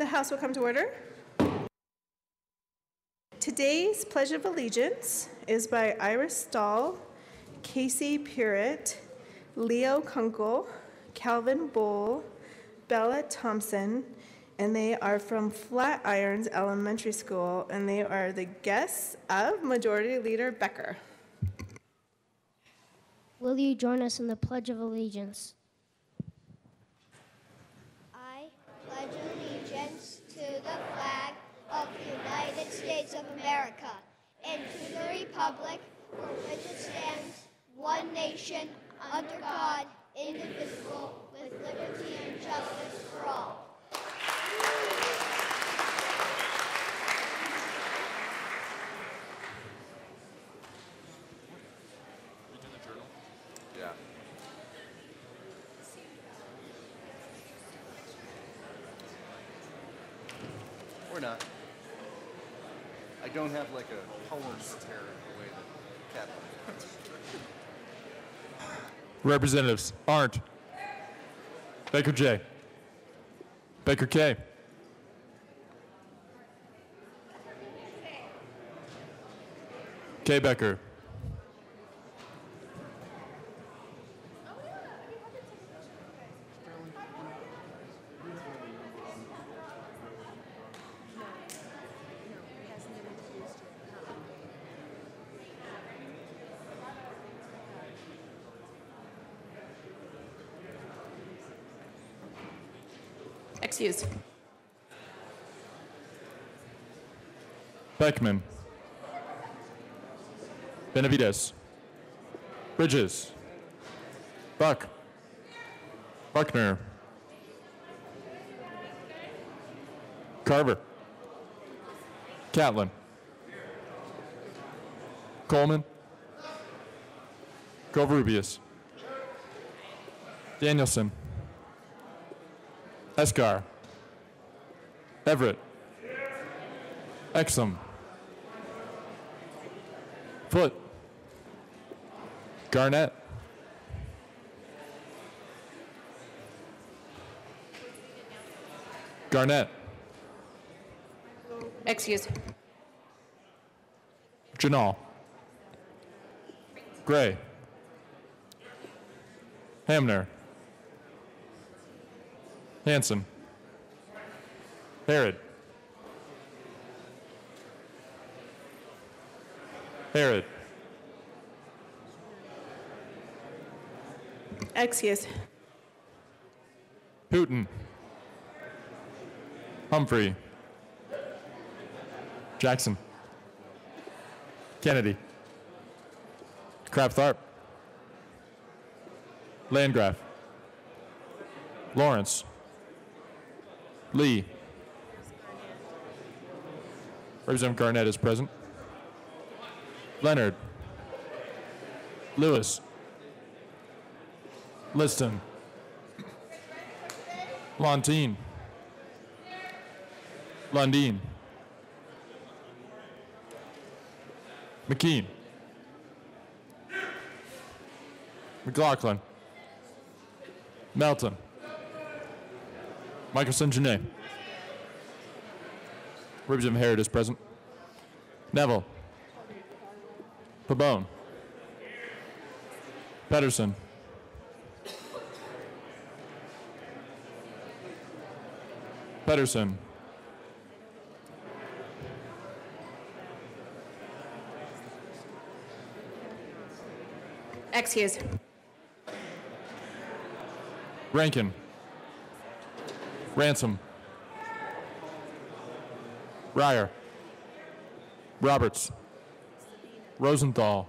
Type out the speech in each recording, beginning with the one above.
House will come to order. Today's Pledge of Allegiance is by Iris Stahl, Casey Purett, Leo Kunkel, Calvin Bull, Bella Thompson, and they are from Flatirons Elementary School, and they are the guests of Majority Leader Becker. Will you join us in the Pledge of Allegiance? I pledge allegiance to the flag of the United States of America and to the republic for which it stands, one nation, under God, indivisible, with liberty and justice for all. Yeah. Or not. I don't have like a poem stare the way that Cat does. Representatives Arndt, Baker J, Baker K, K. Becker, Excused. Beckman, Benavides, Bridges, Buck, Buckner, Carver, Catlin, Coleman, Covarrubias, Danielson, Escar, Everett, Exum, Foote, Garnett, Garnett, Excused. Janal, Gray, Hamner, Hanson, Harrod, Harrod, Excused. Hooten, Humphrey, Jackson, Kennedy, Crabtharp, Landgraf, Lawrence, Lee. Representative Garnett is present. Leonard, Lewis, Liston, Lontine, Lundeen, McKean, McLaughlin, Melton, Michelson Janae. Representative Harrod is present. Neville, Pabone, Pedersen, Pedersen, Excused. Rankin, Ransom, Ryer, Roberts, Rosenthal,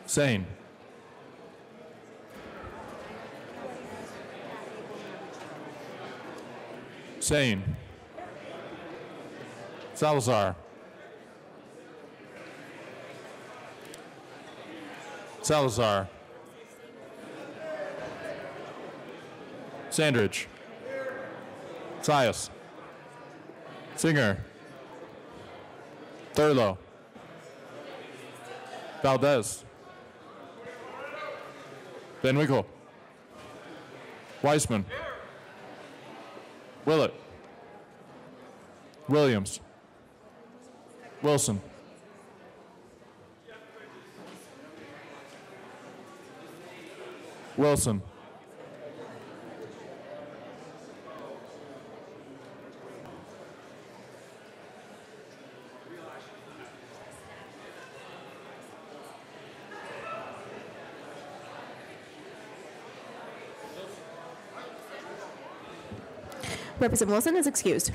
Sane, Sane, Salazar, Salazar, Sandridge, Sias, Singer, Thurlow, Valdez, Van Winkle, Weissman, Willett, Williams. Wilson. Wilson. Representative Wilson is excused.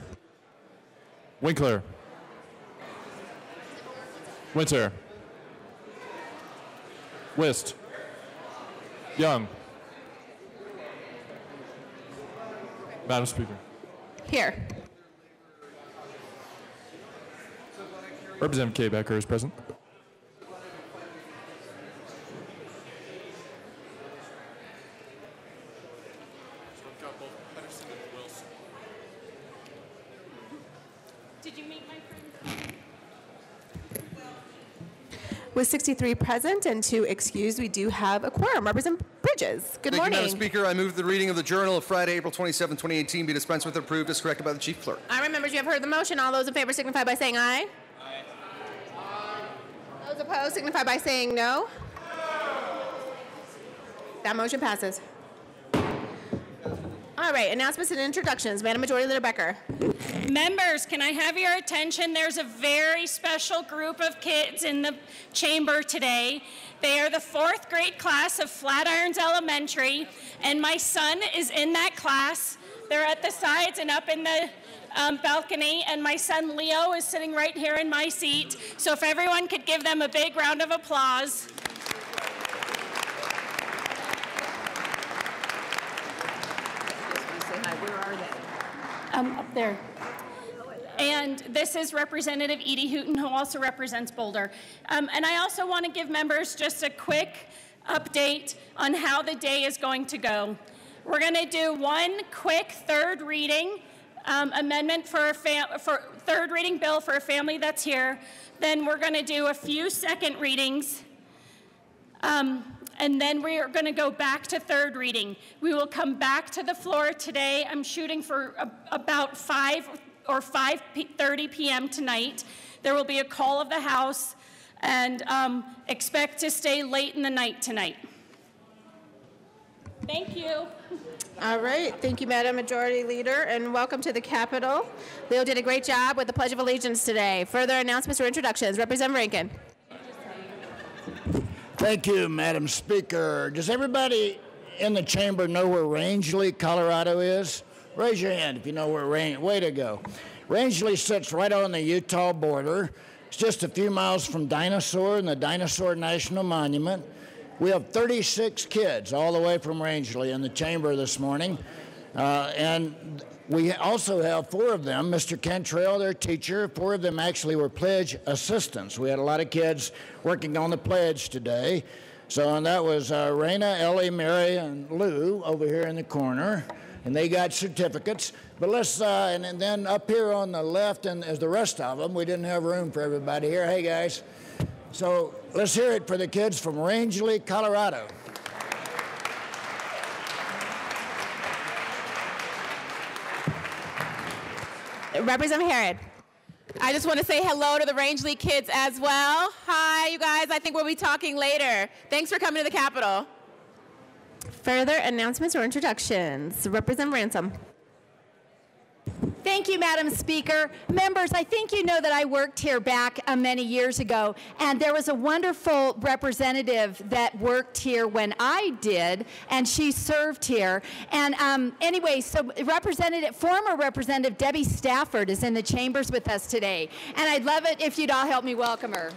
Winkler. Winter. Wist. Young. Madam Speaker. Here. Representative Kay Becker is present. Did you meet my friend? With 63 present and 2 excused, we do have a quorum. Representative Bridges, good Thank morning. you, Madam Speaker. I move the reading of the Journal of Friday, April 27, 2018 be dispensed with and approved as corrected by the Chief Clerk. All right, members, you have heard the motion. All those in favor signify by saying aye. Aye. Those opposed signify by saying no. That motion passes. All right, announcements and introductions. Madam Majority Leader Becker. Members, can I have your attention? There's a very special group of kids in the chamber today. They are the 4th grade class of Flatirons Elementary, and my son is in that class. They're at the sides and up in the balcony, and my son Leo is sitting right here in my seat. So if everyone could give them a big round of applause. Up there. And this is Representative Edie Hooton, who also represents Boulder. And I also want to give members just a quick update on how the day is going to go. We're going to do one quick third reading amendment for third reading bill for a family that's here. Then we're going to do a few second readings. And then we are going to go back to third reading. We will come back to the floor today. I'm shooting for about 5 or 5:30 p.m. tonight. There will be a call of the House, and expect to stay late in the night tonight. Thank you. All right, thank you, Madam Majority Leader, and welcome to the Capitol. Leo did a great job with the Pledge of Allegiance today. Further announcements or introductions? Representative Rankin. Thank you, Madam Speaker. Does everybody in the chamber know where Rangeley, Colorado is? Raise your hand if you know where way to go. Rangeley sits right on the Utah border. It's just a few miles from Dinosaur and the Dinosaur National Monument. We have 36 kids all the way from Rangeley in the chamber this morning. And we also have 4 of them, Mr. Cantrell, their teacher. 4 of them actually were pledge assistants. We had a lot of kids working on the pledge today. So, and that was Raina, Ellie, Mary, and Lou over here in the corner. And they got certificates. But let's, and then up here on the left, and as the rest of them, we didn't have room for everybody here. Hey, guys. So let's hear it for the kids from Rangeley, Colorado. Representative Herod. I just want to say hello to the Rangeley kids as well. Hi, you guys. I think we'll be talking later. Thanks for coming to the Capitol. Further announcements or introductions? Representative Ransom. Thank you, Madam Speaker. Members, I think you know that I worked here back many years ago, and there was a wonderful representative that worked here when I did, and she served here. And anyway, so former Representative Debbie Stafford is in the chambers with us today, and I'd love it if you'd all help me welcome her.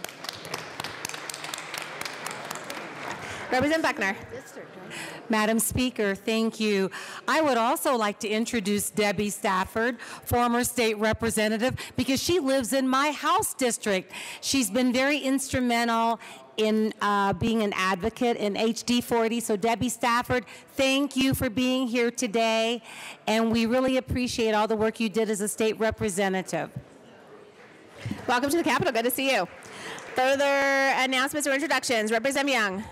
Representative Buckner. Madam Speaker, thank you. I would also like to introduce Debbie Stafford, former state representative, because she lives in my House district. She's been very instrumental in being an advocate in HD 40. So Debbie Stafford, thank you for being here today, and we really appreciate all the work you did as a state representative. Welcome to the Capitol. Good to see you. Further announcements or introductions? Representative Young.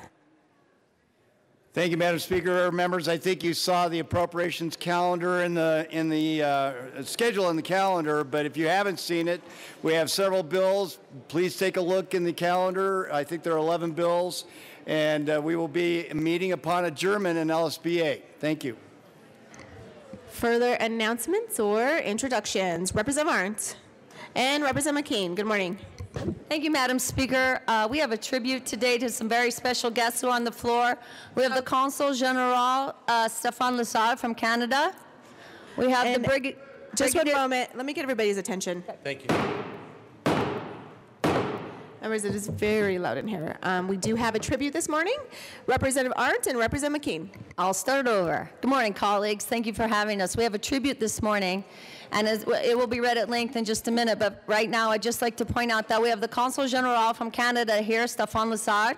Thank you, Madam Speaker. Members, I think you saw the appropriations calendar in the schedule in the calendar, but if you haven't seen it, we have several bills. Please take a look in the calendar. I think there are 11 bills, and we will be meeting upon adjournment in LSBA. Thank you. Further announcements or introductions? Representative Arndt and Representative McKean. Good morning. Thank you, Madam Speaker. We have a tribute today to some very special guests who are on the floor. We have the Consul General, Stéphane Lessard from Canada. We have the Brigadier... Just one moment. Let me get everybody's attention. Thank you. Members, it is very loud in here. We do have a tribute this morning. Representative Arndt and Representative McKean. I'll start over. Good morning, colleagues. Thank you for having us. We have a tribute this morning, and it will be read at length in just a minute, but right now I'd just like to point out that we have the Consul General from Canada here, Stéphane Lessard.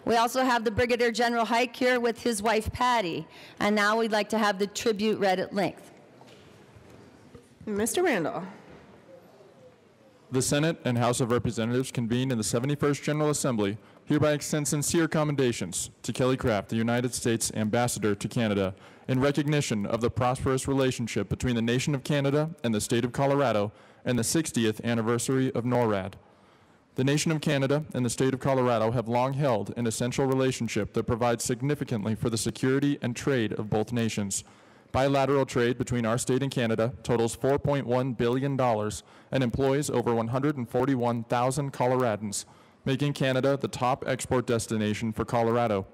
We also have the Brigadier General Hike here with his wife, Patty, and now we'd like to have the tribute read at length. Mr. Randall. The Senate and House of Representatives convened in the 71st General Assembly hereby extend sincere commendations to Kelly Craft, the United States Ambassador to Canada, in recognition of the prosperous relationship between the nation of Canada and the state of Colorado and the 60th anniversary of NORAD. The nation of Canada and the state of Colorado have long held an essential relationship that provides significantly for the security and trade of both nations. Bilateral trade between our state and Canada totals $4.1 billion and employs over 141,000 Coloradans, making Canada the top export destination for Colorado.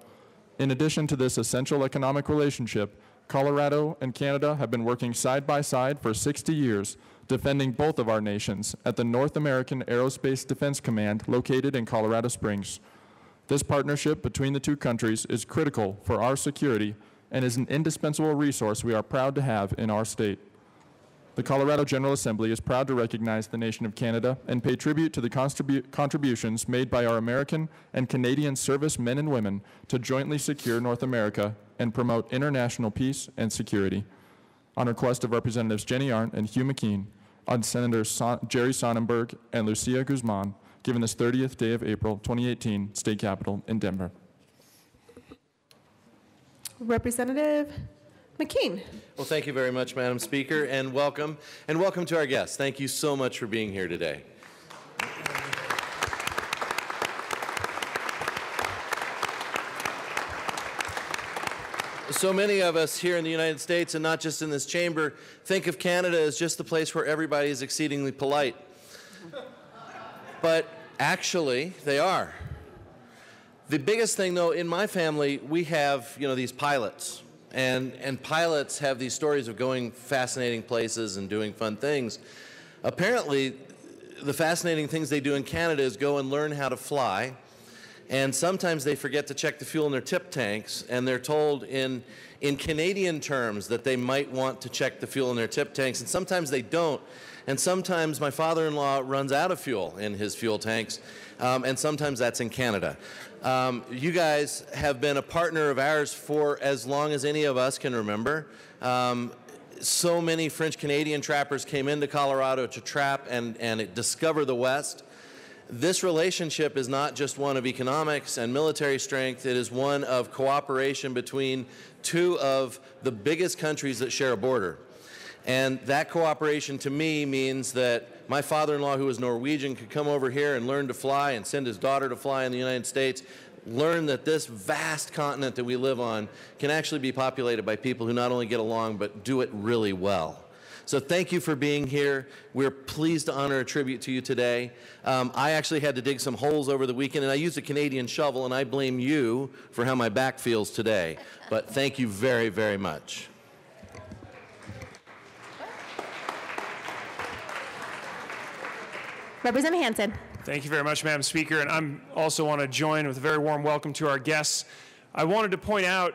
In addition to this essential economic relationship, Colorado and Canada have been working side by side for 60 years, defending both of our nations at the North American Aerospace Defense Command located in Colorado Springs. This partnership between the two countries is critical for our security and is an indispensable resource we are proud to have in our state. The Colorado General Assembly is proud to recognize the nation of Canada and pay tribute to the contributions made by our American and Canadian service men and women to jointly secure North America and promote international peace and security. On request of Representatives Jenny Arndt and Hugh McKean, on Senators Jerry Sonnenberg and Lucia Guzman, given this 30th day of April 2018, State Capitol in Denver. Representative McKean. Well, thank you very much, Madam Speaker, and welcome to our guests. Thank you so much for being here today. So many of us here in the United States, and not just in this chamber, think of Canada as just the place where everybody is exceedingly polite. But actually, they are. The biggest thing, though, in my family, we have, these pilots. And pilots have these stories of going fascinating places and doing fun things. Apparently, the fascinating things they do in Canada is go and learn how to fly. And sometimes they forget to check the fuel in their tip tanks, and they're told in Canadian terms that they might want to check the fuel in their tip tanks, and sometimes they don't. And sometimes my father-in-law runs out of fuel in his fuel tanks, and sometimes that's in Canada. You guys have been a partner of ours for as long as any of us can remember. So many French-Canadian trappers came into Colorado to trap and discover the West. This relationship is not just one of economics and military strength, it is one of cooperation between two of the biggest countries that share a border. And that cooperation to me means that my father-in-law, who is Norwegian, could come over here and learn to fly and send his daughter to fly in the United States, learn that this vast continent that we live on can actually be populated by people who not only get along but do it really well. So thank you for being here. We're pleased to honor a tribute to you today. I actually had to dig some holes over the weekend, and I used a Canadian shovel, and I blame you for how my back feels today. But thank you very, very much. Representative Hansen. Thank you very much, Madam Speaker, and I also want to join with a very warm welcome to our guests. I wanted to point out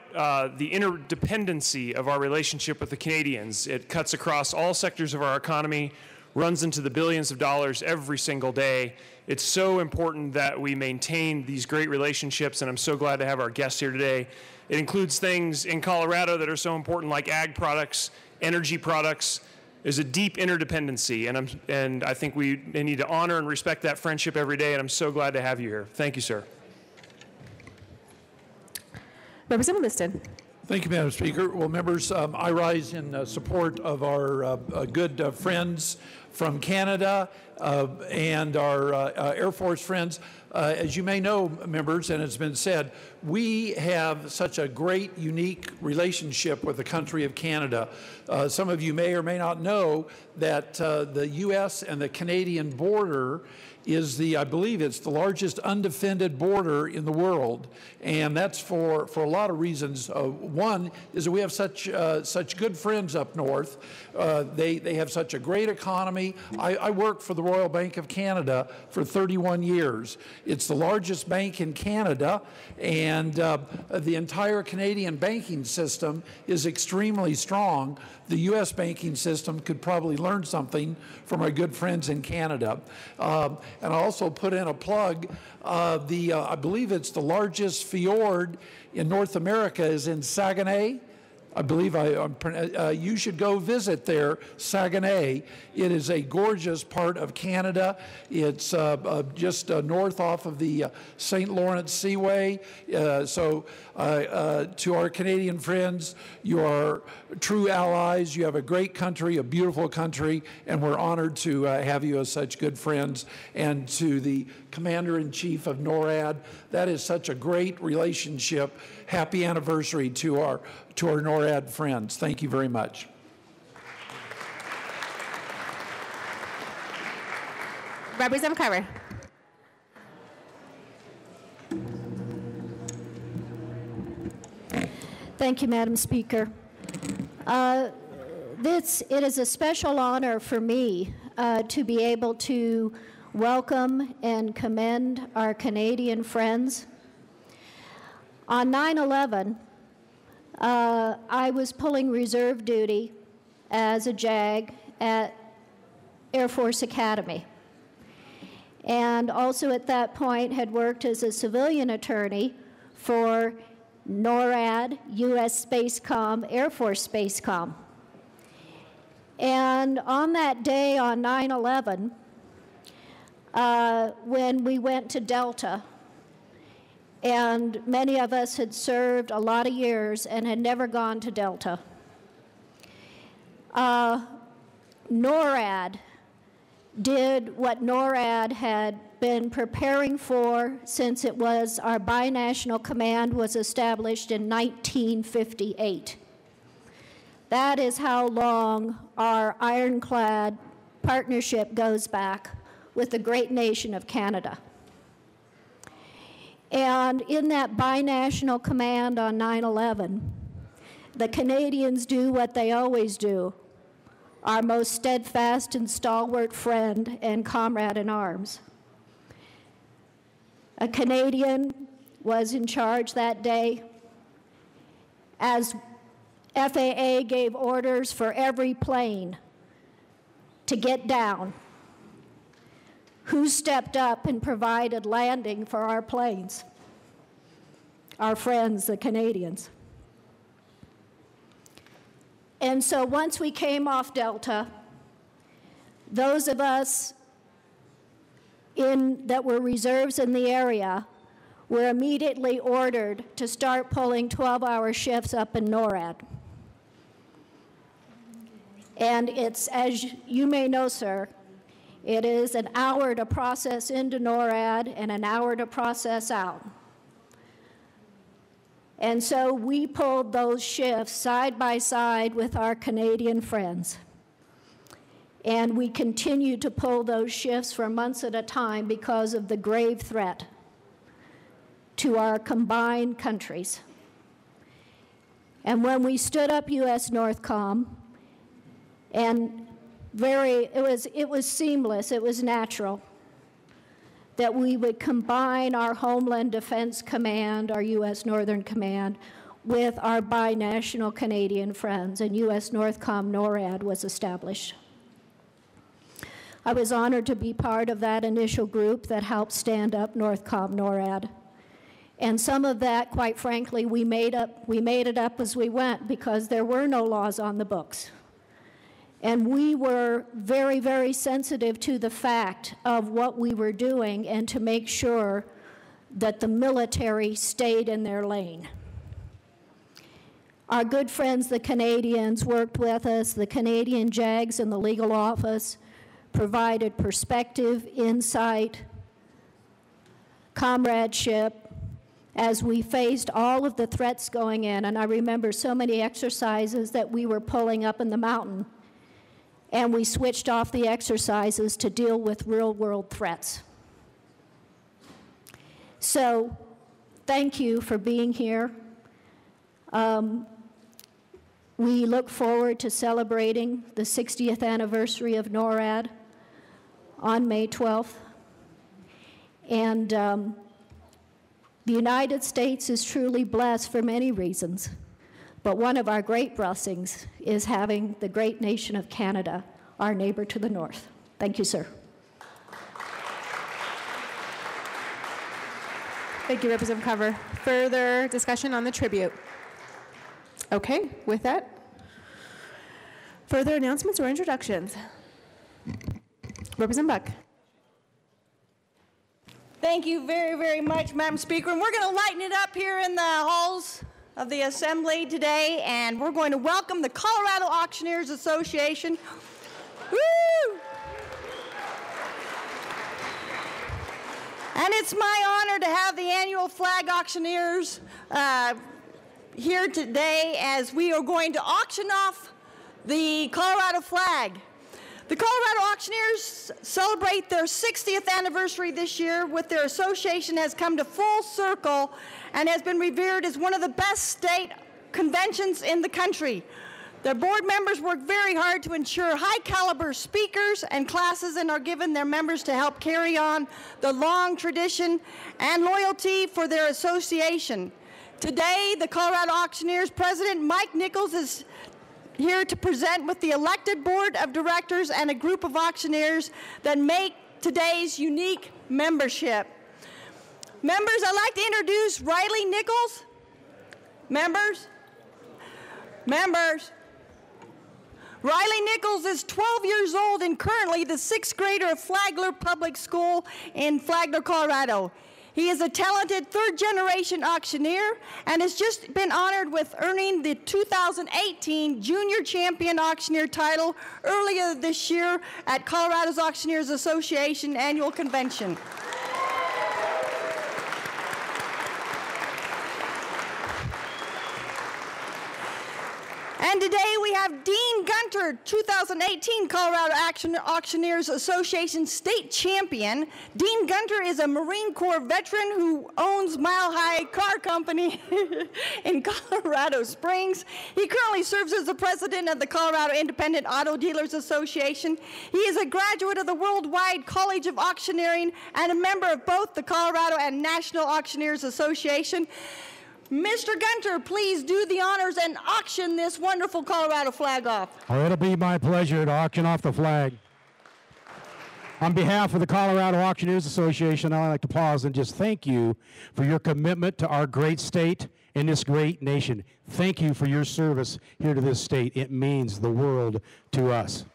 the interdependency of our relationship with the Canadians. It cuts across all sectors of our economy, runs into the billions of dollars every single day. It's so important that we maintain these great relationships, and I'm so glad to have our guests here today. It includes things in Colorado that are so important like ag products, energy products. There's a deep interdependency, and I think we need to honor and respect that friendship every day, and I'm so glad to have you here. Thank you, sir. Representative Liston. Thank you, Madam Speaker. Well, members, I rise in support of our good friends from Canada and our Air Force friends. As you may know, members, and it's been said, we have such a great, unique relationship with the country of Canada. Some of you may or may not know that the U.S. and the Canadian border is I believe it's the largest undefended border in the world, and that's for a lot of reasons. One is that we have such good friends up north. They have such a great economy. I worked for the Royal Bank of Canada for 31 years. It's the largest bank in Canada, and the entire Canadian banking system is extremely strong. The U.S. banking system could probably learn something from our good friends in Canada. And I also put in a plug. I believe it's the largest fjord in North America is in Saguenay. I believe you should go visit there, Saguenay. It is a gorgeous part of Canada. It's just north off of the St. Lawrence Seaway. So to our Canadian friends, you are true allies. You have a great country, a beautiful country, and we're honored to have you as such good friends. And to the Commander-in-Chief of NORAD, that is such a great relationship. Happy anniversary to our NORAD friends. Thank you very much. Representative Carver. Thank you, Madam Speaker. It is a special honor for me to be able to welcome and commend our Canadian friends. On 9/11, I was pulling reserve duty as a JAG at Air Force Academy, and also at that point had worked as a civilian attorney for NORAD, U.S. Spacecom, Air Force Spacecom. And on that day on 9/11, when we went to Delta, and many of us had served a lot of years and had never gone to Delta, NORAD did what NORAD had been preparing for since our binational command was established in 1958. That is how long our ironclad partnership goes back with the great nation of Canada. And in that binational command on 9/11, the Canadians do what they always do, our most steadfast and stalwart friend and comrade in arms. A Canadian was in charge that day as FAA gave orders for every plane to get down. Who stepped up and provided landing for our planes? Our friends, the Canadians. And so once we came off Delta, those of us that were reserves in the area were immediately ordered to start pulling 12-hour shifts up in NORAD. And it's, as you may know, sir, it is an hour to process into NORAD and an hour to process out. And so we pulled those shifts side by side with our Canadian friends. And we continued to pull those shifts for months at a time because of the grave threat to our combined countries. And when we stood up U.S. Northcom, and it was seamless, it was natural that we would combine our Homeland Defense Command, our U.S. Northern Command, with our binational Canadian friends, and U.S. Northcom NORAD was established. I was honored to be part of that initial group that helped stand up Northcom NORAD. And some of that, quite frankly, we made it up as we went because there were no laws on the books. And we were very, very sensitive to the fact of what we were doing and to make sure that the military stayed in their lane. Our good friends, the Canadians, worked with us. The Canadian JAGs in the legal office provided perspective, insight, comradeship as we faced all of the threats going in. And I remember so many exercises that we were pulling up in the mountain, and we switched off the exercises to deal with real-world threats. So thank you for being here. We look forward to celebrating the 60th anniversary of NORAD on May 12th. And the United States is truly blessed for many reasons. But one of our great blessings is having the great nation of Canada, our neighbor to the north. Thank you, sir. Thank you, Representative Carver. Further discussion on the tribute? Okay, with that, further announcements or introductions? Representative Buck. Thank you very, very much, Madam Speaker. And we're going to lighten it up here in the halls of the Assembly today, and we're going to welcome the Colorado Auctioneers Association. Woo! And it's my honor to have the annual flag auctioneers here today as we are going to auction off the Colorado flag. The Colorado Auctioneers celebrate their 60th anniversary this year, with their association has come to full circle and has been revered as one of the best state conventions in the country. Their board members work very hard to ensure high-caliber speakers and classes and are given their members to help carry on the long tradition and loyalty for their association. Today, the Colorado Auctioneers President Mike Nichols is here to present with the elected board of directors and a group of auctioneers that make today's unique membership. Members, I'd like to introduce Riley Nichols. Members. Riley Nichols is 12 years old and currently the 6th grader of Flagler Public School in Flagler, Colorado. He is a talented third-generation auctioneer and has just been honored with earning the 2018 Junior Champion Auctioneer title earlier this year at Colorado's Auctioneers Association Annual Convention. And today we have Dean Gunter, 2018 Colorado Auctioneers Association State Champion. Dean Gunter is a Marine Corps veteran who owns Mile High Car Company in Colorado Springs. He currently serves as the president of the Colorado Independent Auto Dealers Association. He is a graduate of the Worldwide College of Auctioneering and a member of both the Colorado and National Auctioneers Association. Mr. Gunter, please do the honors and auction this wonderful Colorado flag off. Oh, it'll be my pleasure to auction off the flag. On behalf of the Colorado Auctioneers Association, I'd like to pause and just thank you for your commitment to our great state and this great nation. Thank you for your service here to this state. It means the world to us.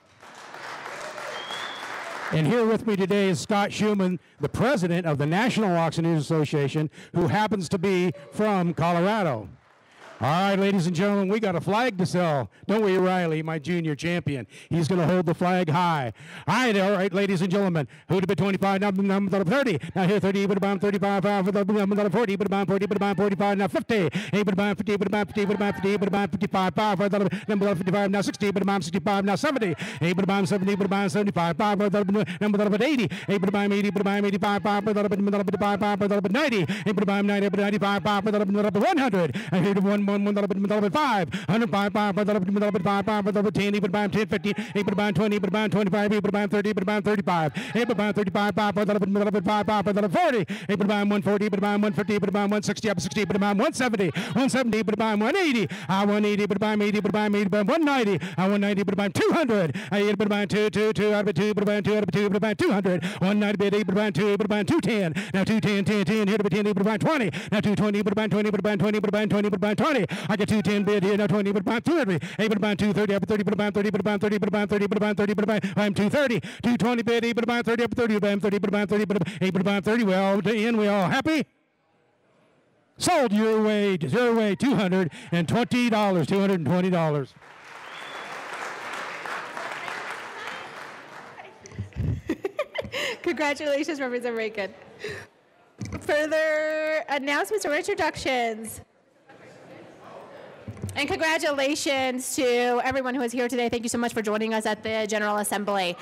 And here with me today is Scott Schuman, the president of the National Auctioneers Association, who happens to be from Colorado. All right, ladies and gentlemen, we got a flag to sell. Don't we, Riley, my junior champion? He's going to hold the flag high. All right, ladies and gentlemen, who to be 25, now 30. Now here 30, but about 35, 40, but about 40, but about 45, now 50. 8, but about 50, but about 50, but about 50, but about 55, 5, number 55, now 60, but about 65, now 70. 8, but about 70, but about 75, 5, number 80. 8, but about 80, but about 85, 5, but about 90. 8, but about 90, but 95, 5, but about 100. And here to 1, 5, 105, 5, 10, 8, but about 10, 15, 8, but about 20, but about 25, 8, but about 30, but about 35, 8, but about 35, 5, but about 40, 8, but about 140, but about 150, but about 160, up 60, but about 170, 170, but about 180, 180, but about 80, but about 80, but 190, 190, but about 200, 8, but about 2, out of 2, but about 2, out of 2, but about 200, 190, but 8, but about 2, but about 210, now 210, 10, here to 10, but about 20, now 220, but about 20, but about 20, but about 20, but about 20, I get 210 bid here, now 20, but about 200, 8, but about 230, up 30, but about 30, but about 30, but about 30, but about 30, but about I'm 230, 220 bid, 8, but about 30, up 30, but about 30, but about 30, but 8, but about 30, well, to end, we all happy? Sold your way, $220, $220. Congratulations, Representative Rankin. Further announcements or introductions? And congratulations to everyone who is here today. Thank you so much for joining us at the General Assembly.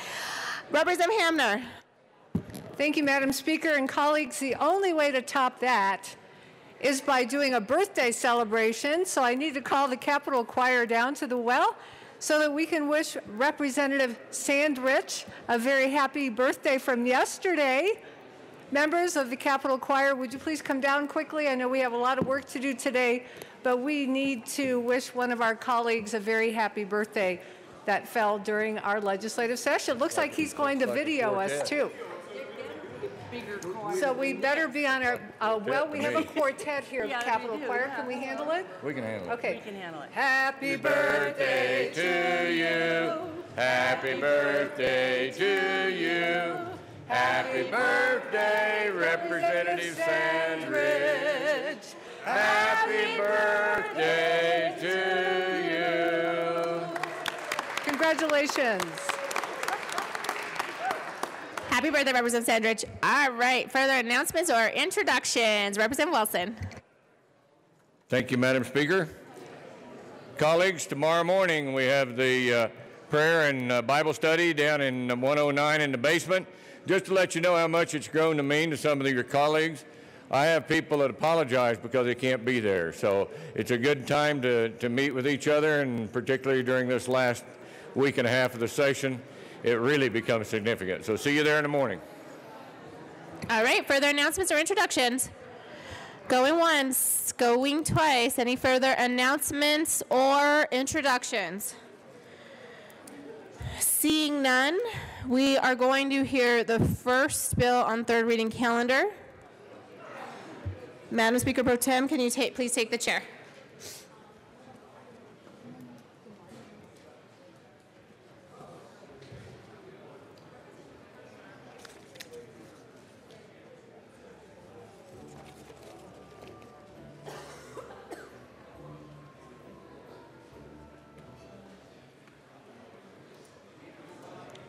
Representative Hamner. Thank you, Madam Speaker and colleagues. The only way to top that is by doing a birthday celebration. So I need to call the Capitol Choir down to the well so that we can wish Representative Sandrich a very happy birthday from yesterday. Members of the Capitol Choir, would you please come down quickly? I know we have a lot of work to do today, but we need to wish one of our colleagues a very happy birthday that fell during our legislative session. Looks like he's going to video us too. So we better be on our, well, we have a quartet here, the Capitol Choir. Can we handle it? We can handle it. Okay. We can handle it. Happy birthday to you. Happy birthday to you. Happy birthday, Representative Sandrich. Happy birthday to you. Congratulations. Happy birthday, Representative Sandrich. All right, further announcements or introductions? Representative Wilson. Thank you, Madam Speaker. Colleagues, tomorrow morning we have the prayer and Bible study down in 109 in the basement. Just to let you know how much it's grown to mean to some of your colleagues, I have people that apologize because they can't be there. So it's a good time to meet with each other, and particularly during this last week and a half of the session, it really becomes significant. So see you there in the morning. All right, further announcements or introductions? Going once, going twice. Any further announcements or introductions? Seeing none, we are going to hear the first bill on third reading calendar. Madam Speaker Pro Tem, can you please take the chair?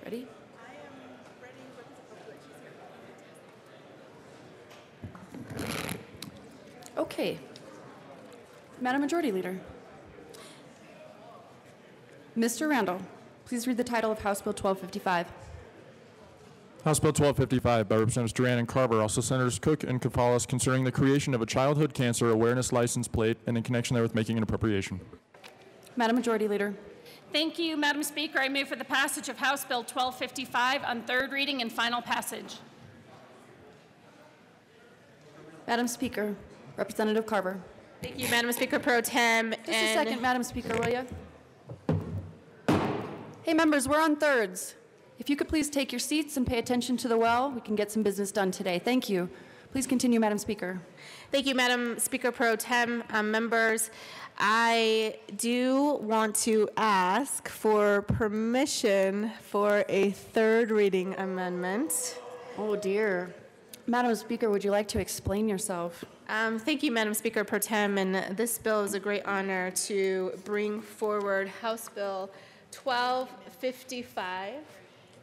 Ready? Okay. Madam Majority Leader. Mr. Randall, please read the title of House Bill 1255. House Bill 1255 by Representatives Duran and Carver, also Senators Cook and Cafalas, concerning the creation of a childhood cancer awareness license plate and in connection therewith making an appropriation. Madam Majority Leader. Thank you, Madam Speaker. I move for the passage of House Bill 1255 on third reading and final passage. Madam Speaker, Representative Carver. Thank you, Madam Speaker Pro Tem. Just a second, Madam Speaker, will you? Hey, members, we're on thirds. If you could please take your seats and pay attention to the well, we can get some business done today. Thank you. Please continue, Madam Speaker. Thank you, Madam Speaker Pro Tem. Members, I do want to ask for permission for a third reading amendment. Oh, dear. Madam Speaker, would you like to explain yourself? Thank you, Madam Speaker Pro Tem. And this bill is a great honor to bring forward House Bill 1255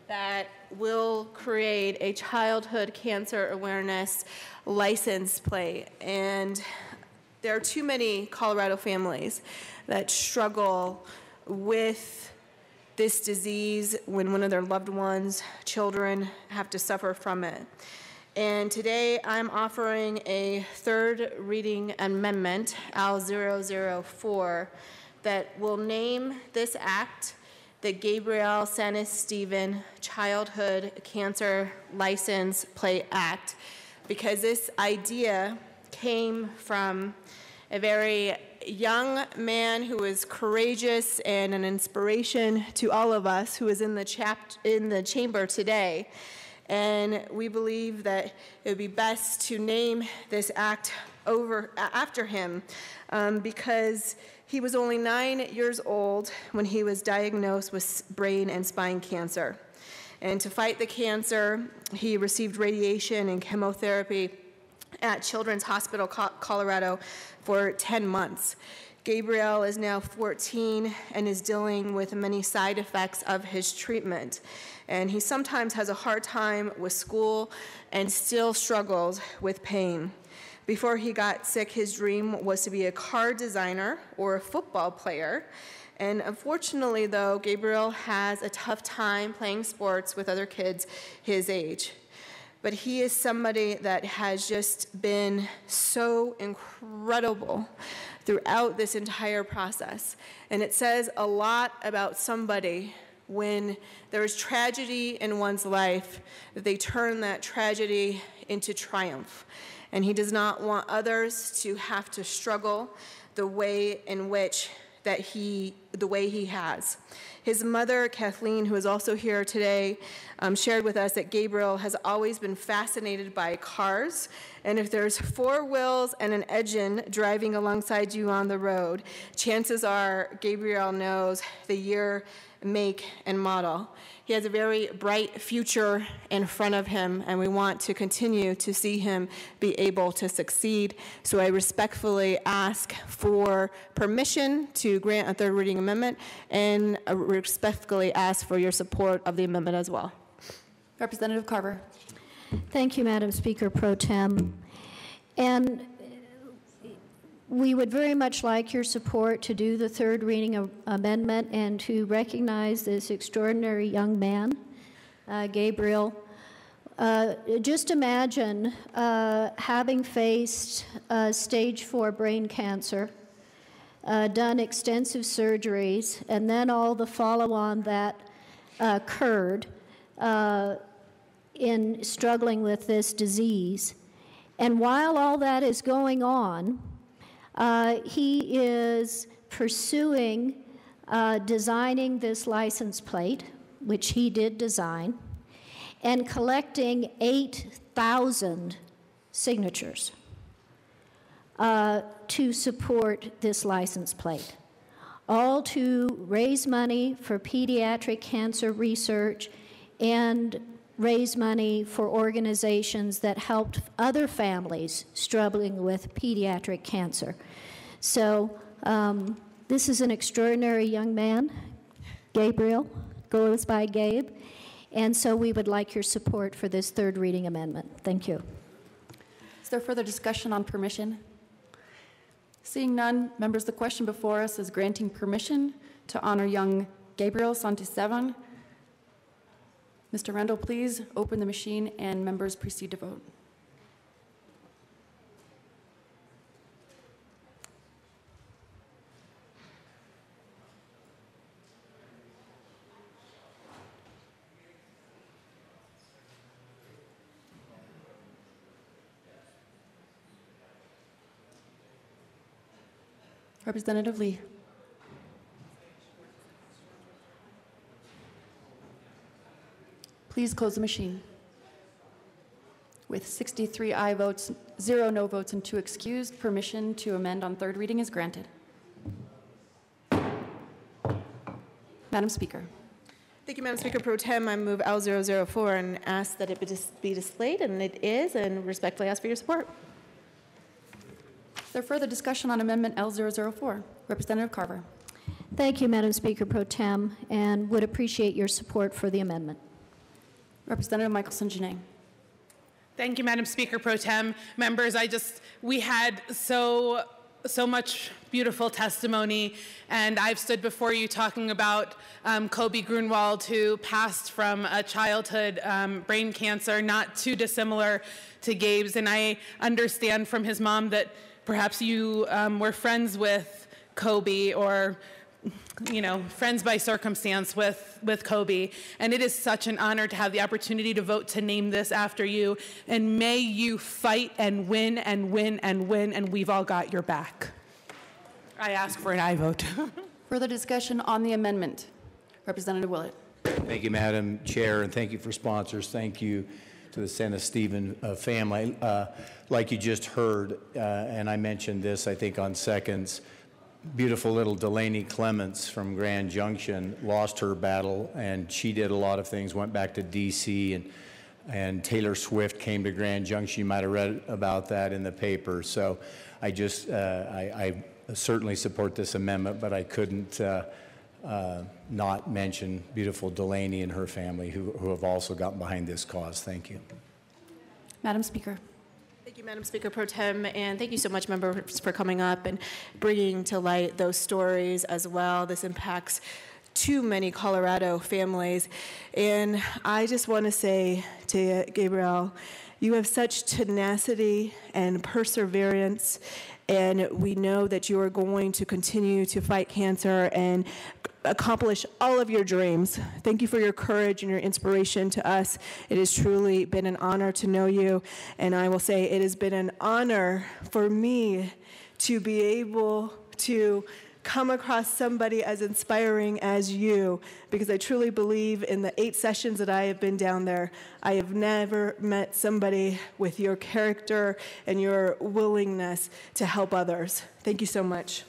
that will create a childhood cancer awareness license plate. And there are too many Colorado families that struggle with this disease when one of their loved ones, children, have to suffer from it. And today I'm offering a third reading amendment, L004, that will name this act the Gabrielle Sanis Stephen Childhood Cancer License Plate Act, because this idea came from a very young man who was courageous and an inspiration to all of us who is in the chamber today. And we believe that it would be best to name this act after him because he was only 9 years old when he was diagnosed with brain and spine cancer. And to fight the cancer, he received radiation and chemotherapy at Children's Hospital Colorado for 10 months. Gabriel is now 14 and is dealing with many side effects of his treatment. And he sometimes has a hard time with school and still struggles with pain. Before he got sick, his dream was to be a car designer or a football player. And unfortunately, though, Gabriel has a tough time playing sports with other kids his age. But he is somebody that has just been so incredible throughout this entire process. And it says a lot about somebody when there is tragedy in one's life, that they turn that tragedy into triumph. And he does not want others to have to struggle the way in which the way he has. His mother, Kathleen, who is also here today, shared with us that Gabriel has always been fascinated by cars, and if there's 4 wheels and an engine driving alongside you on the road, chances are Gabriel knows the year, make, and model. He has a very bright future in front of him, and we want to continue to see him be able to succeed. So I respectfully ask for permission to grant a third reading amendment, and respectfully ask for your support of the amendment as well. Representative Carver. Thank you, Madam Speaker Pro Tem. And we would very much like your support to do the third reading amendment and to recognize this extraordinary young man, Gabriel. Just imagine having faced stage 4 brain cancer, done extensive surgeries, and then all the follow-on that occurred in struggling with this disease. And while all that is going on, he is pursuing designing this license plate, which he did design, and collecting 8,000 signatures to support this license plate, all to raise money for pediatric cancer research and raise money for organizations that helped other families struggling with pediatric cancer. So this is an extraordinary young man. Gabriel goes by Gabe. And so we would like your support for this third reading amendment. Thank you. Is there further discussion on permission? Seeing none, members, the question before us is granting permission to honor young Gabriel Santisteban. Mr. Rendell, please open the machine and members proceed to vote. Representative Lee. Please close the machine. With 63 aye votes, 0 no votes, and 2 excused, permission to amend on third reading is granted. Madam Speaker. Thank you, Madam Speaker Pro Tem. I move L004 and ask that it be displayed, and it is, and respectfully ask for your support. Is there further discussion on Amendment L004? Representative Carver. Thank you, Madam Speaker Pro Tem, and would appreciate your support for the amendment. Representative Michelson-Jeanne. Thank you, Madam Speaker Pro Tem. Members, we had so much beautiful testimony, and I've stood before you talking about Kobe Grunwald, who passed from a childhood brain cancer not too dissimilar to Gabe's, and I understand from his mom that perhaps you were friends with Kobe, or friends by circumstance with Kobe, and it is such an honor to have the opportunity to vote to name this after you, and may you fight and win and win and win, and we've all got your back. I ask for an aye vote. Further discussion on the amendment. Representative Willett. Thank you, Madam Chair, and thank you for sponsors. Thank you to the Santisteban family. Like you just heard, and I mentioned this, I think, on seconds, beautiful little Delaney Clements from Grand Junction lost her battle, and she did a lot of things, went back to D.C. and and Taylor Swift came to Grand Junction. You might have read about that in the paper. So I just, I certainly support this amendment, but I couldn't not mention beautiful Delaney and her family who have also gotten behind this cause. Thank you. Madam Speaker. Thank you, Madam Speaker Pro Tem, and thank you so much, members, for coming up and bringing to light those stories as well. This impacts too many Colorado families. And I just want to say to you, Gabriel, you have such tenacity and perseverance, and we know that you are going to continue to fight cancer and accomplish all of your dreams. Thank you for your courage and your inspiration to us. It has truly been an honor to know you, and I will say it has been an honor for me to be able to come across somebody as inspiring as you, because I truly believe in the 8 sessions that I have been down there, I have never met somebody with your character and your willingness to help others. Thank you so much.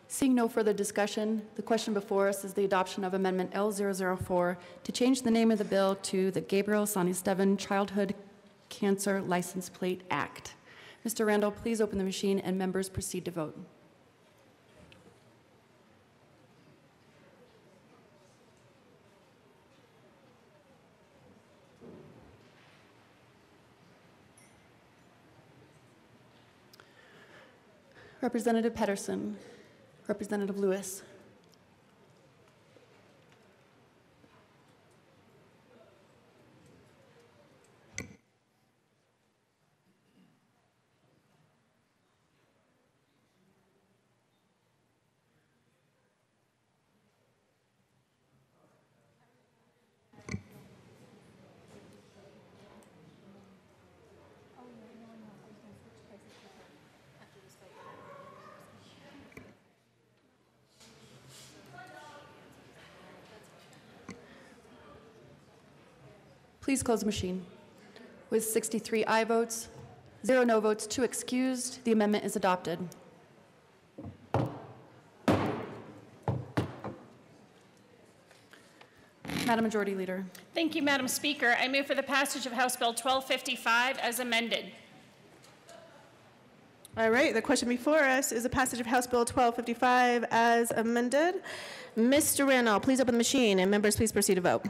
Seeing no further discussion, the question before us is the adoption of Amendment L004 to change the name of the bill to the Gabriel Santisteban Childhood Cancer License Plate Act. Mr. Randall, please open the machine and members proceed to vote. Representative Pedersen. Representative Lewis. Please close the machine. With 63 aye votes, 0 no votes, 2 excused, the amendment is adopted. Madam Majority Leader. Thank you, Madam Speaker. I move for the passage of House Bill 1255 as amended. All right, the question before us is the passage of House Bill 1255 as amended. Mr. Randall, please open the machine, and members, please proceed to vote.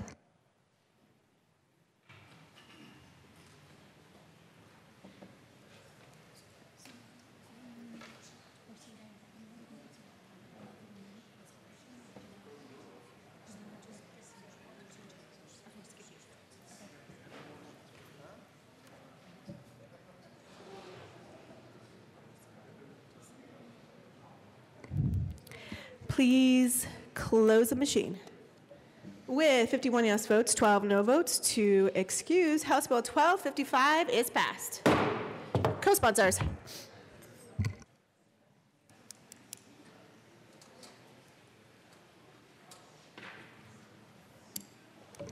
Please close the machine. With 51 yes votes, 12 no votes, 2 excused, House Bill 1255 is passed. Co-sponsors.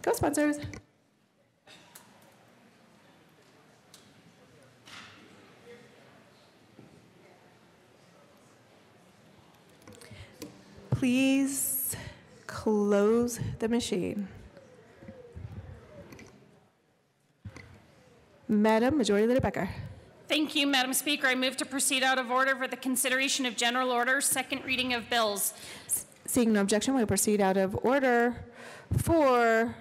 Co-sponsors. Please close the machine. Madam Majority Leader Becker. Thank you, Madam Speaker. I move to proceed out of order for the consideration of general orders, second reading of bills. Seeing no objection, we'll proceed out of order for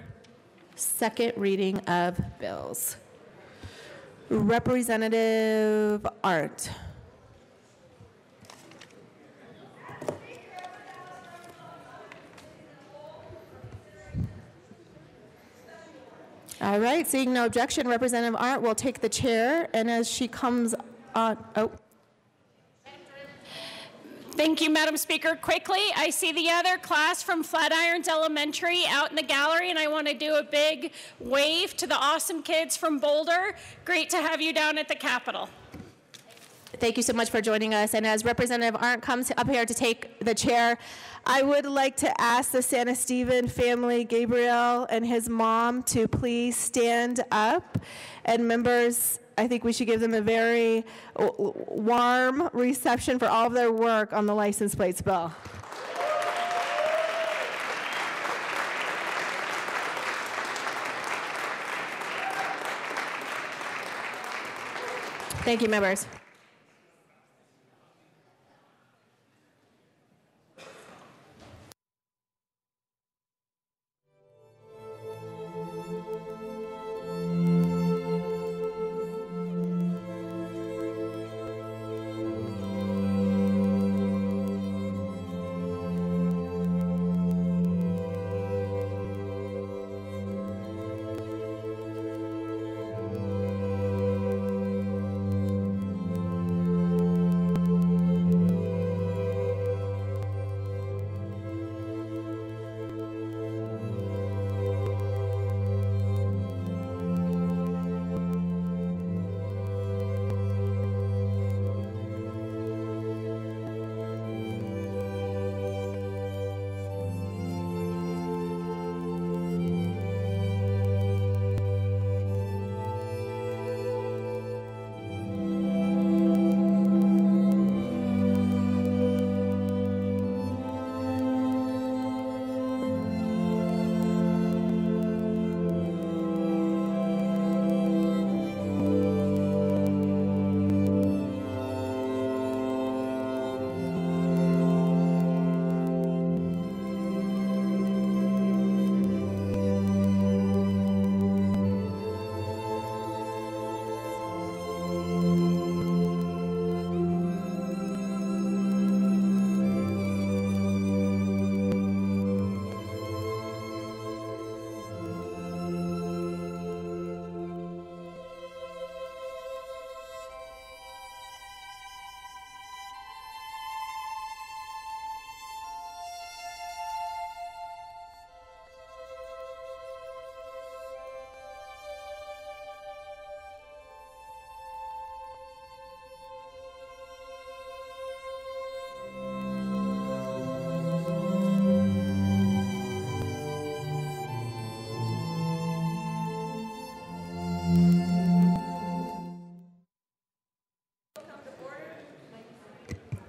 second reading of bills. Representative Arndt. All right, seeing no objection, Representative Arndt will take the chair, and as she comes on, Thank you, Madam Speaker. Quickly, I see the other class from Flatirons Elementary out in the gallery, and I want to do a big wave to the awesome kids from Boulder. Great to have you down at the Capitol. Thank you so much for joining us. And as Representative Arndt comes up here to take the chair, I would like to ask the Santisteban family, Gabriel and his mom, to please stand up. And members, I think we should give them a very warm reception for all of their work on the license plates bill. Thank you, members.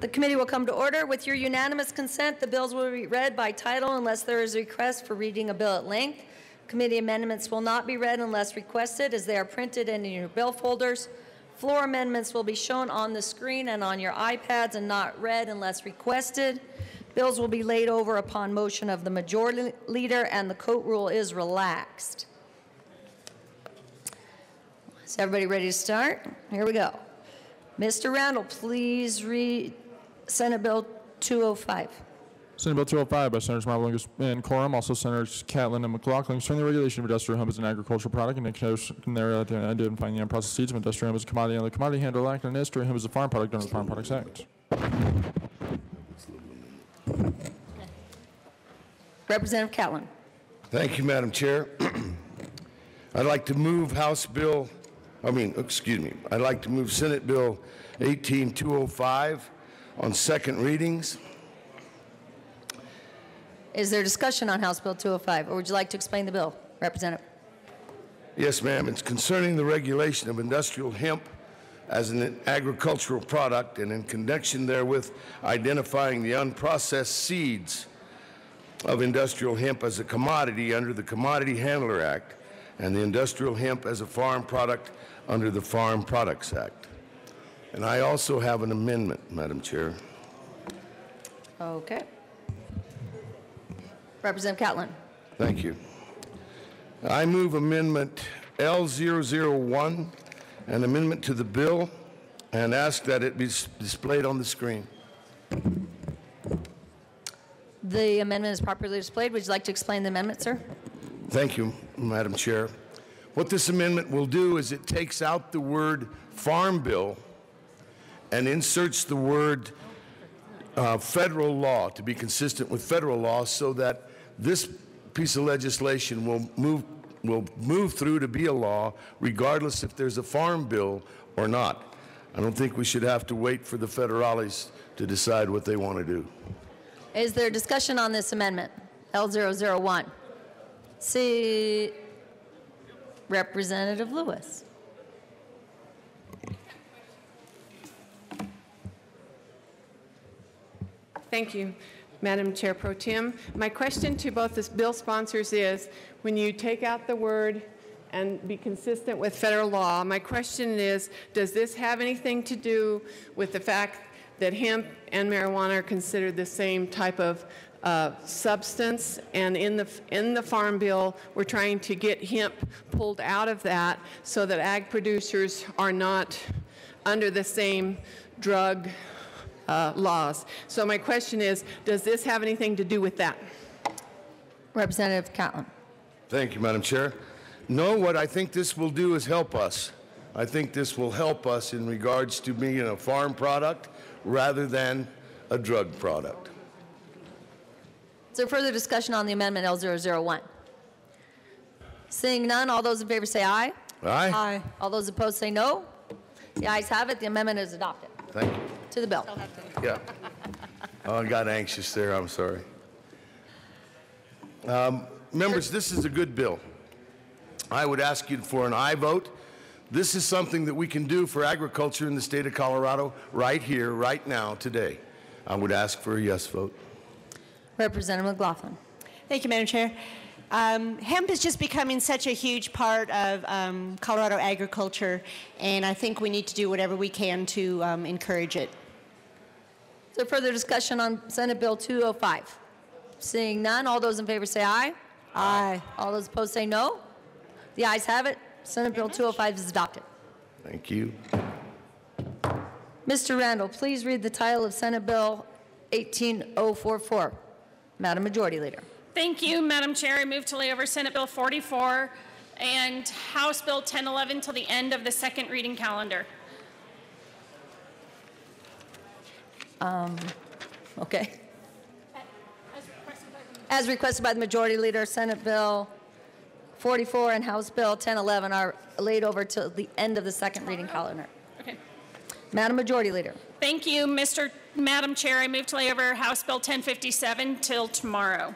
The committee will come to order. With your unanimous consent, the bills will be read by title unless there is a request for reading a bill at length. Committee amendments will not be read unless requested, as they are printed in your bill folders. Floor amendments will be shown on the screen and on your iPads and not read unless requested. Bills will be laid over upon motion of the majority leader, and the coat rule is relaxed. Is everybody ready to start? Here we go. Mr. Randall, please read Senate Bill 205. Senate Bill 205 by Senators Marvelingus and Coram, also Senators Catlin and McLaughlin, concerning the regulation of industrial hemp as an agricultural product and identifying the unprocessed seeds of industrial hemp as a commodity under the Commodity Handler Act and industrial hemp as a farm product under the Farm Products Act. Representative Catlin. Thank you, Madam Chair. I'd like to move I'd like to move Senate Bill 18205 on second readings. Is there discussion on House Bill 205, or would you like to explain the bill, Representative? Yes, ma'am. It's concerning the regulation of industrial hemp as an agricultural product, and in connection therewith identifying the unprocessed seeds of industrial hemp as a commodity under the Commodity Handler Act and the industrial hemp as a farm product under the Farm Products Act. And I also have an amendment, Madam Chair. Okay. Representative Catlin. Thank you. I move amendment L001, an amendment to the bill, and ask that it be displayed on the screen. The amendment is properly displayed. Would you like to explain the amendment, sir? Thank you, Madam Chair. What this amendment will do is it takes out the word Farm Bill and inserts the word federal law to be consistent with federal law, so that this piece of legislation will move through to be a law regardless if there's a farm bill or not. I don't think we should have to wait for the federales to decide what they want to do. Is there discussion on this amendment, L001? See Representative Lewis. Thank you, Madam Chair Pro Tem. My question to both the bill sponsors is, when you take out the word and be consistent with federal law. My question is, does this have anything to do with the fact that hemp and marijuana are considered the same type of substance, and in the Farm Bill, we're trying to get hemp pulled out of that so that ag producers are not under the same drug laws. So my question is, does this have anything to do with that? Representative Catlin. Thank you, Madam Chair. No, what I think this will do is help us. I think this will help us in regards to being a farm product rather than a drug product. Is there further discussion on the amendment L001? Seeing none, all those in favor say aye. Aye. Aye. All those opposed say no. The ayes have it. The amendment is adopted. Thank you. To the bill. Yeah. Oh, I got anxious there. I'm sorry. Members, this is a good bill. I would ask you for an aye vote. This is something that we can do for agriculture in the state of Colorado right here, right now, today. I would ask for a yes vote. Representative McLaughlin. Thank you, Madam Chair. Hemp is just becoming such a huge part of Colorado agriculture, and I think we need to do whatever we can to encourage it. Is there further discussion on Senate Bill 205? Seeing none, all those in favor say aye. Aye. All those opposed say no. The ayes have it. Senate Bill 205 is adopted. Thank you. Mr. Randall, please read the title of Senate Bill 18044. Madam Majority Leader. Thank you, Madam Chair. I move to lay over Senate Bill 44 and House Bill 1011 till the end of the second reading calendar. Okay. As requested by the Majority Leader, Senate Bill 44 and House Bill 1011 are laid over till the end of the second reading calendar. Okay. Madam Majority Leader. Thank you, Madam Chair. I move to lay over House Bill 1057 till tomorrow.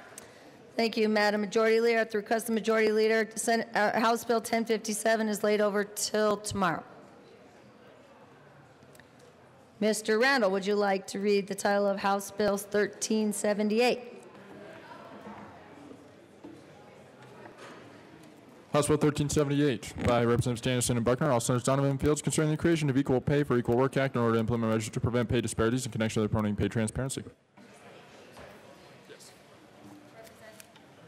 Thank you, Madam Majority Leader. At the request of the Majority Leader, House Bill 1057 is laid over till tomorrow. Mr. Randall, would you like to read the title of House Bill 1378? House Bill 1378 by Representatives Danielson and Buckner, all Senators Donovan and Fields, concerning the creation of Equal Pay for Equal Work Act in order to implement measures to prevent pay disparities in connection with promoting pay transparency.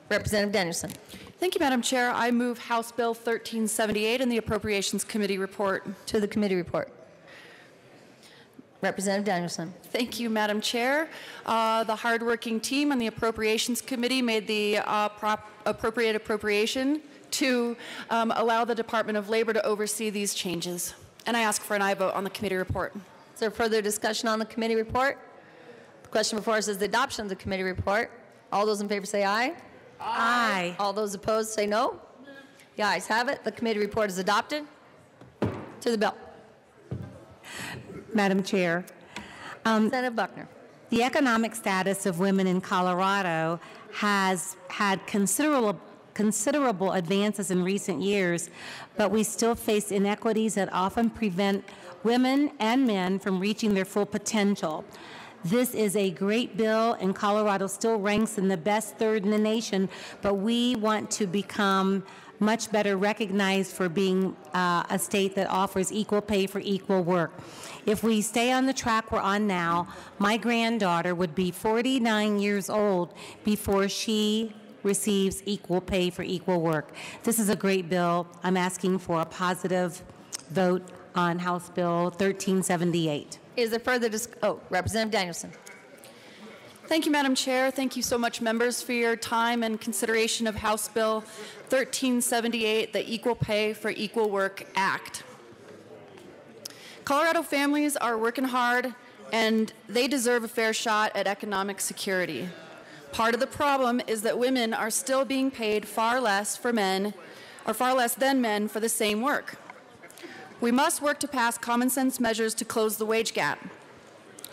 Representative Danielson. Thank you, Madam Chair. I move House Bill 1378 and the Appropriations Committee report. To the committee report. Representative Danielson. Thank you, Madam Chair. The hardworking team on the Appropriations Committee made the appropriate appropriation to allow the Department of Labor to oversee these changes. And I ask for an aye vote on the committee report. Is there further discussion on the committee report? The question before us is the adoption of the committee report. All those in favor say aye. Aye. All those opposed say no. The ayes have it. The committee report is adopted. To the bill. Madam Chair. Senator Buckner. The economic status of women in Colorado has had considerable advances in recent years, but we still face inequities that often prevent women and men from reaching their full potential. This is a great bill, and Colorado still ranks in the best third in the nation, but we want to become much better recognized for being a state that offers equal pay for equal work. If we stay on the track we're on now, my granddaughter would be 49 years old before she receives equal pay for equal work. This is a great bill. I'm asking for a positive vote on House Bill 1378. Is there further Representative Danielson. Thank you, Madam Chair. Thank you so much, members, for your time and consideration of House Bill 1378, the Equal Pay for Equal Work Act. Colorado families are working hard, and they deserve a fair shot at economic security. Part of the problem is that women are still being paid far less than men for the same work. We must work to pass common sense measures to close the wage gap.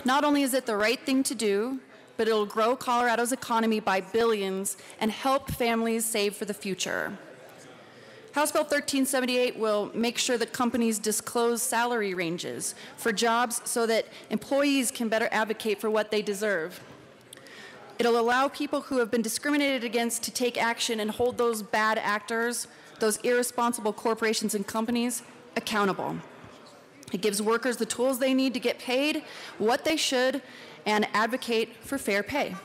Not only is it the right thing to do, but it'll grow Colorado's economy by billions and help families save for the future. House Bill 1378 will make sure that companies disclose salary ranges for jobs so that employees can better advocate for what they deserve. It'll allow people who have been discriminated against to take action and hold those bad actors those irresponsible corporations and companies accountable. It gives workers the tools they need to get paid what they should and advocate for fair pay.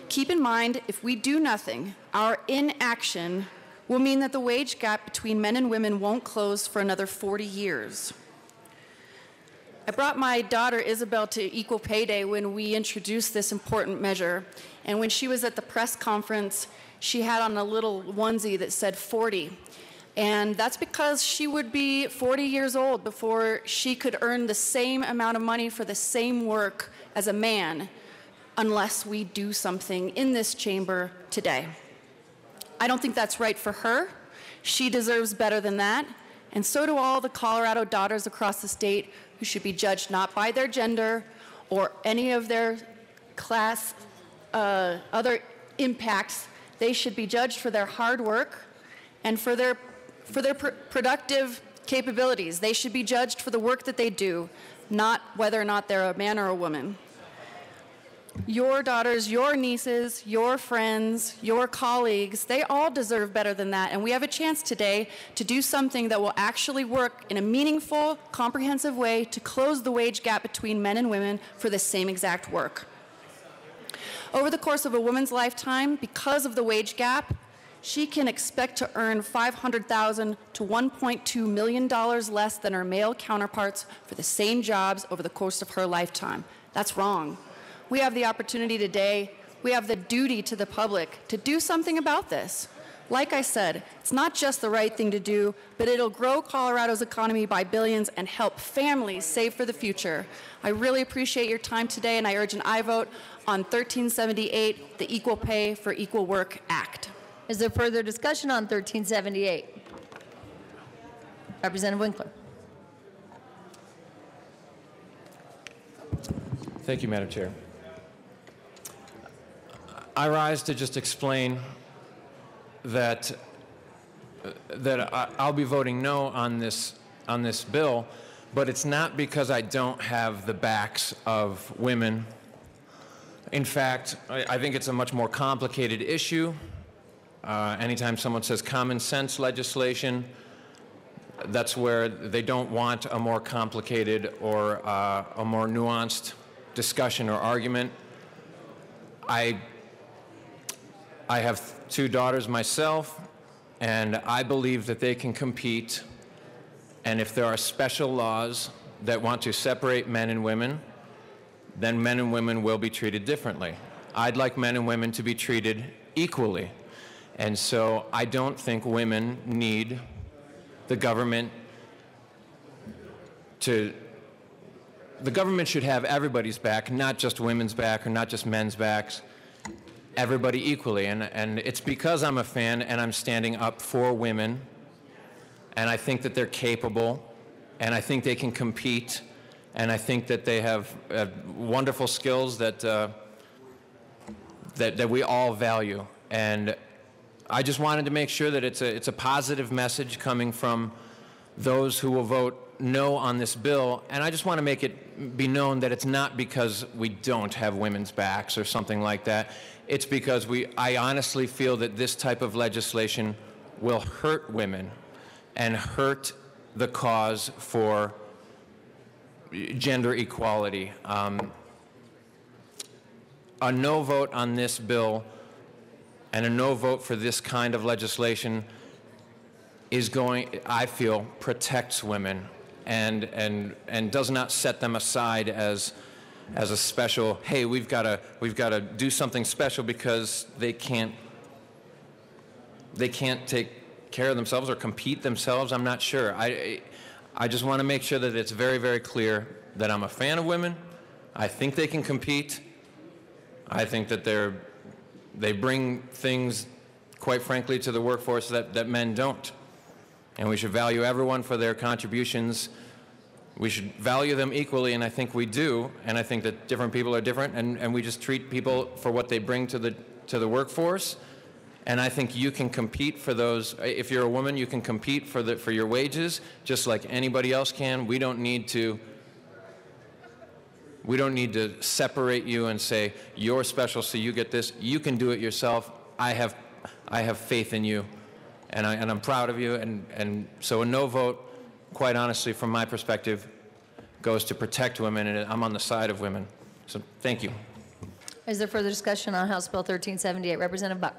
Keep in mind, if we do nothing, our inaction will mean that the wage gap between men and women won't close for another 40 years. I brought my daughter Isabel to Equal Pay Day when we introduced this important measure. And when she was at the press conference, she had on a little onesie that said 40. And that's because she would be 40 years old before she could earn the same amount of money for the same work as a man, unless we do something in this chamber today. I don't think that's right for her. She deserves better than that. And so do all the Colorado daughters across the state who should be judged not by their gender or any of their class, other impacts. They should be judged for their hard work and for their productive capabilities. They should be judged for the work that they do, not whether or not they're a man or a woman. Your daughters, your nieces, your friends, your colleagues, they all deserve better than that. And we have a chance today to do something that will actually work in a meaningful, comprehensive way to close the wage gap between men and women for the same exact work. Over the course of a woman's lifetime, because of the wage gap, she can expect to earn $500,000 to $1.2 million less than her male counterparts for the same jobs over the course of her lifetime. That's wrong. We have the opportunity today, we have the duty to the public to do something about this. Like I said, it's not just the right thing to do, but it'll grow Colorado's economy by billions and help families save for the future. I really appreciate your time today, and I urge an aye vote on 1378, the Equal Pay for Equal Work Act. Is there further discussion on 1378? Representative Winkler. Thank you, Madam Chair. I rise to just explain that I'll be voting no on this bill, but it's not because I don't have the backs of women. In fact, I think it's a much more complicated issue. Anytime someone says common sense legislation, that's where they don't want a more complicated or a more nuanced discussion or argument. I have two daughters myself, and I believe that they can compete. And if there are special laws that want to separate men and women, then men and women will be treated differently. I'd like men and women to be treated equally. And so I don't think women need the government to... The government should have everybody's back, not just women's back or not just men's backs, everybody equally. And it's because I'm a fan and I'm standing up for women, and I think that they're capable, and I think they can compete, and I think that they have wonderful skills that we all value. And I just wanted to make sure that it's a positive message coming from those who will vote no on this bill. And I just want to make it be known that it's not because we don't have women's backs or something like that. It's because I honestly feel that this type of legislation will hurt women and hurt the cause for gender equality. A no vote on this bill and a no vote for this kind of legislation is going, I feel, protects women and does not set them aside as a special, hey, we've got to do something special because they can't take care of themselves or compete themselves. I'm not sure. I just want to make sure that it's very, very clear that I'm a fan of women. I think they can compete. I think that they bring things, quite frankly, to the workforce that men don't. And we should value everyone for their contributions. We should value them equally, and I think we do. And I think that different people are different, and we just treat people for what they bring to the workforce. And I think you can compete for those. If you're a woman, you can compete for your wages, just like anybody else can. We don't need to separate you and say you're special, so you get this. You can do it yourself. I have faith in you. and I'm proud of you. And so a no vote, quite honestly, from my perspective, goes to protect women, and I'm on the side of women. So thank you. Is there further discussion on House Bill 1378? Representative Buck.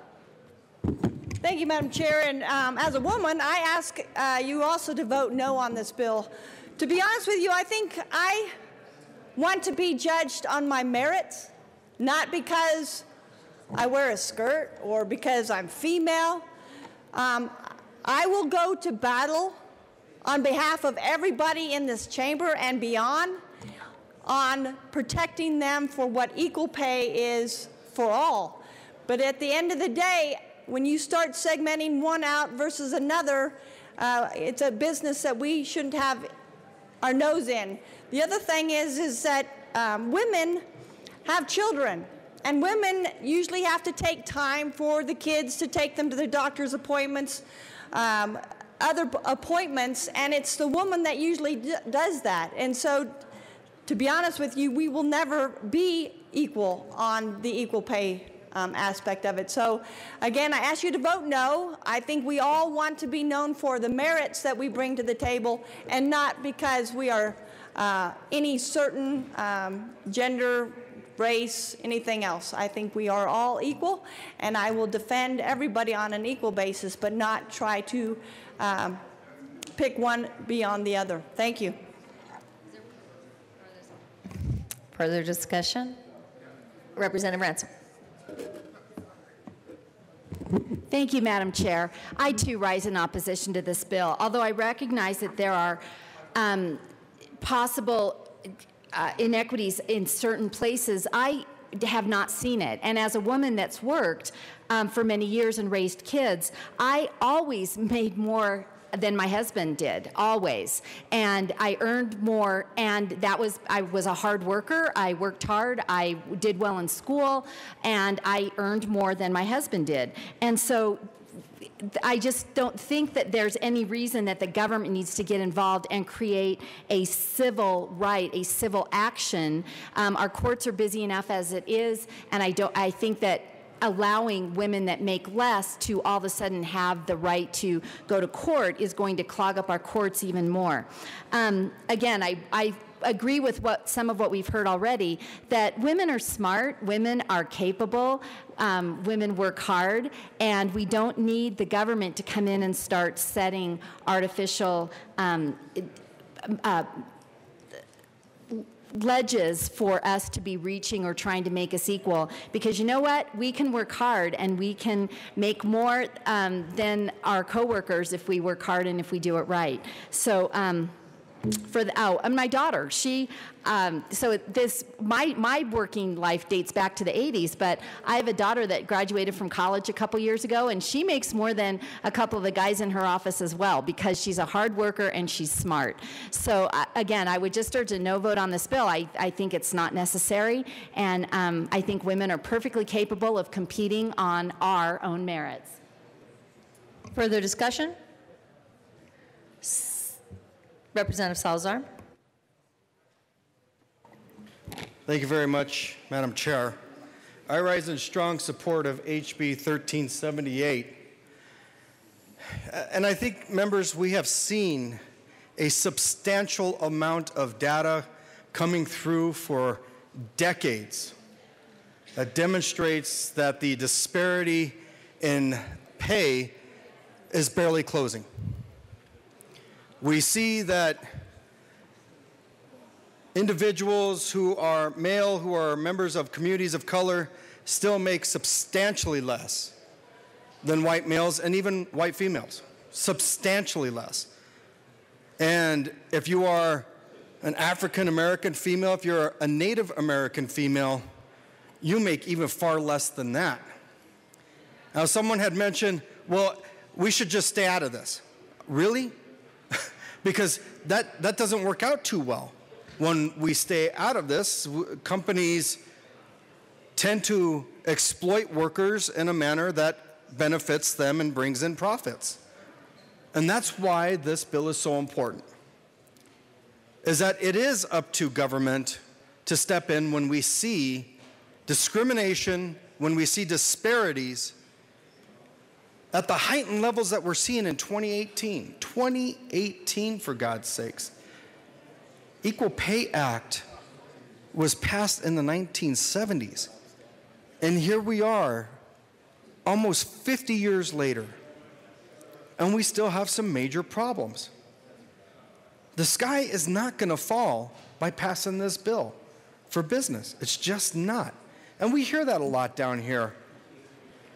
Thank you, Madam Chair. And as a woman, I ask you also to vote no on this bill. To be honest with you, I think I want to be judged on my merits, not because I wear a skirt or because I'm female. I will go to battle on behalf of everybody in this chamber and beyond on protecting them for what equal pay is for all. But at the end of the day, when you start segmenting one out versus another, it's a business that we shouldn't have our nose in. The other thing is that women have children, and women usually have to take time for the kids to take them to their doctor's appointments, other appointments, and it's the woman that usually does that. And so, to be honest with you, we will never be equal on the equal pay aspect of it. So again, I ask you to vote no. I think we all want to be known for the merits that we bring to the table, and not because we are any certain gender, race, anything else. I think we are all equal, and I will defend everybody on an equal basis, but not try to pick one beyond the other. Thank you. Further discussion? Representative Ransom. Thank you, Madam Chair. I too rise in opposition to this bill. Although I recognize that there are possible inequities in certain places, I have not seen it. And as a woman that's worked for many years and raised kids, I always made more than my husband did, always. And I earned more, and I was a hard worker. I worked hard, I did well in school, and I earned more than my husband did. And so I just don't think that there's any reason that the government needs to get involved and create a civil right, a civil action. Our courts are busy enough as it is, and I think that allowing women that make less to all of a sudden have the right to go to court is going to clog up our courts even more. Again, I agree with some of what we've heard already, that women are smart, women are capable, women work hard, and we don't need the government to come in and start setting artificial ledges for us to be reaching or trying to make us equal. Because you know what? We can work hard, and we can make more than our coworkers if we work hard and if we do it right. So and my daughter, my working life dates back to the 80s, but I have a daughter that graduated from college a couple years ago, and she makes more than a couple of the guys in her office as well, because she's a hard worker and she's smart. So again, I would just urge a no vote on this bill. I think it's not necessary, and I think women are perfectly capable of competing on our own merits. Further discussion? Representative Salazar. Thank you very much, Madam Chair. I rise in strong support of HB 1378. And I think, members, we have seen a substantial amount of data coming through for decades that demonstrates that the disparity in pay is barely closing. We see that individuals who are male, who are members of communities of color, still make substantially less than white males and even white females, substantially less. And if you are an African American female, if you're a Native American female, you make even far less than that. Now, someone had mentioned, well, we should just stay out of this. Really? Because that doesn't work out too well. When we stay out of this, companies tend to exploit workers in a manner that benefits them and brings in profits. And that's why this bill is so important, is that it is up to government to step in when we see discrimination, when we see disparities at the heightened levels that we're seeing in 2018. 2018, for God's sakes. Equal Pay Act was passed in the 1970s. And here we are, almost 50 years later, and we still have some major problems. The sky is not going to fall by passing this bill for business. It's just not. And we hear that a lot down here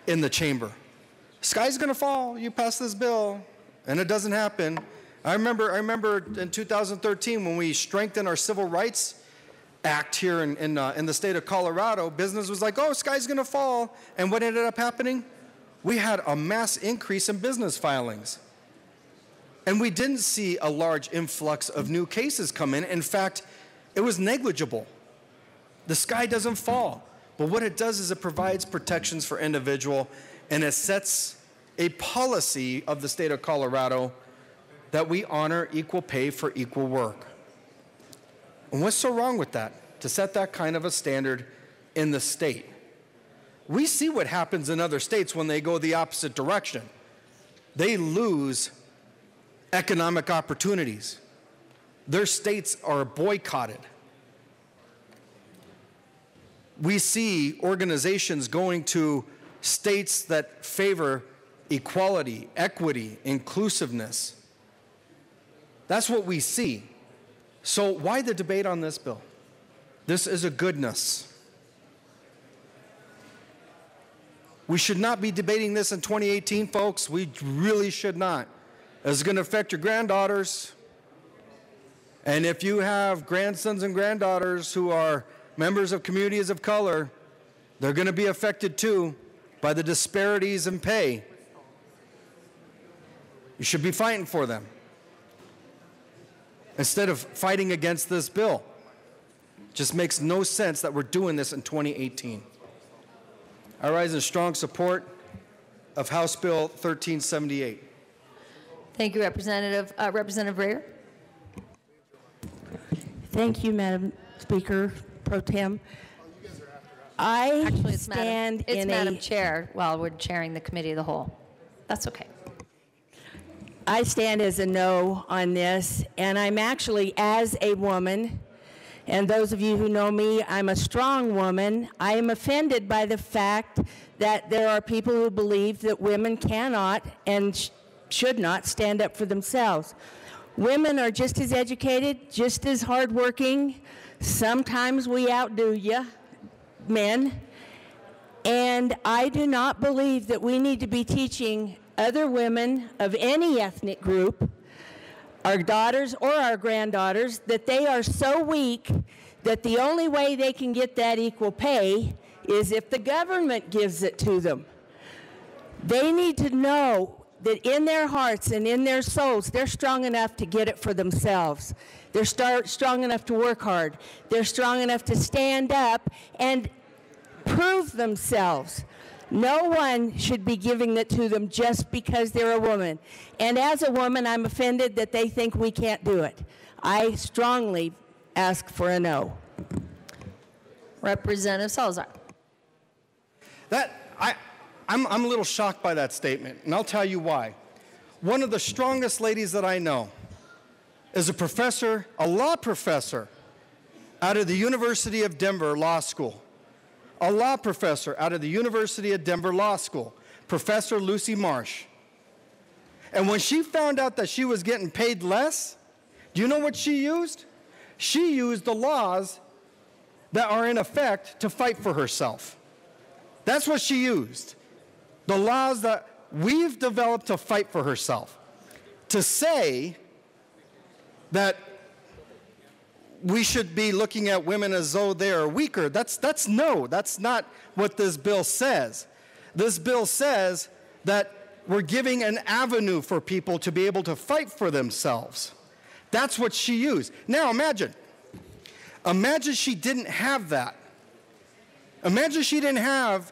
in the chamber. Sky's going to fall, you pass this bill, and it doesn't happen. I remember in 2013 when we strengthened our Civil Rights Act here in the state of Colorado, business was like, oh, sky's going to fall. And what ended up happening? We had a mass increase in business filings. And we didn't see a large influx of new cases come in. In fact, it was negligible. The sky doesn't fall. But what it does is it provides protections for individual, and it sets a policy of the state of Colorado that we honor equal pay for equal work. And what's so wrong with that, to set that kind of a standard in the state? We see what happens in other states when they go the opposite direction. They lose economic opportunities. Their states are boycotted. We see organizations going to states that favor equality, equity, inclusiveness. That's what we see. So why the debate on this bill? This is a goodness. We should not be debating this in 2018, folks. We really should not. It's going to affect your granddaughters. And if you have grandsons and granddaughters who are members of communities of color, they're going to be affected too by the disparities in pay. You should be fighting for them instead of fighting against this bill. It just makes no sense that we're doing this in 2018. I rise in strong support of House Bill 1378. Thank you, Representative. Representative Rear. Thank you, Madam Speaker Pro Tem. Actually, it's Madam Chair while we're chairing the Committee of the Whole. That's okay. I stand as a no on this, and I'm actually, as a woman, and those of you who know me, I'm a strong woman. I am offended by the fact that there are people who believe that women cannot and should not stand up for themselves. Women are just as educated, just as hardworking. Sometimes we outdo you, men. And I do not believe that we need to be teaching other women of any ethnic group, our daughters or our granddaughters, that they are so weak that the only way they can get that equal pay is if the government gives it to them. They need to know that in their hearts and in their souls, they're strong enough to get it for themselves. They're strong enough to work hard. They're strong enough to stand up and prove themselves. No one should be giving it to them just because they're a woman. And as a woman, I'm offended that they think we can't do it. I strongly ask for a no. Representative Salazar. I'm a little shocked by that statement, and I'll tell you why. One of the strongest ladies that I know is a professor, a law professor, out of the University of Denver Law School. A law professor out of the University of Denver Law School, Professor Lucy Marsh. And when she found out that she was getting paid less, do you know what she used? She used the laws that are in effect to fight for herself. That's what she used. The laws that we've developed to fight for herself. To say that we should be looking at women as though they are weaker, that's not what this bill says. This bill says that we're giving an avenue for people to be able to fight for themselves. That's what she used. Now imagine she didn't have that. Imagine she didn't have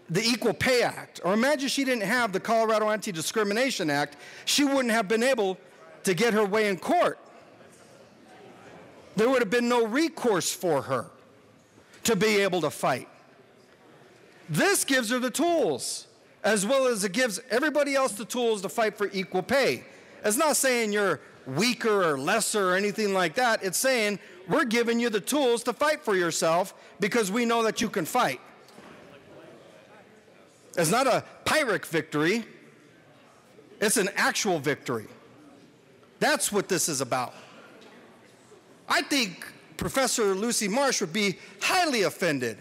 the Equal Pay Act, or imagine she didn't have the Colorado Anti-Discrimination Act. She wouldn't have been able to get her way in court. There would have been no recourse for her to be able to fight. This gives her the tools. as well as it gives everybody else the tools to fight for equal pay. It's not saying you're weaker or lesser or anything like that. It's saying we're giving you the tools to fight for yourself because we know that you can fight. It's not a Pyrrhic victory. It's an actual victory. That's what this is about. I think Professor Lucy Marsh would be highly offended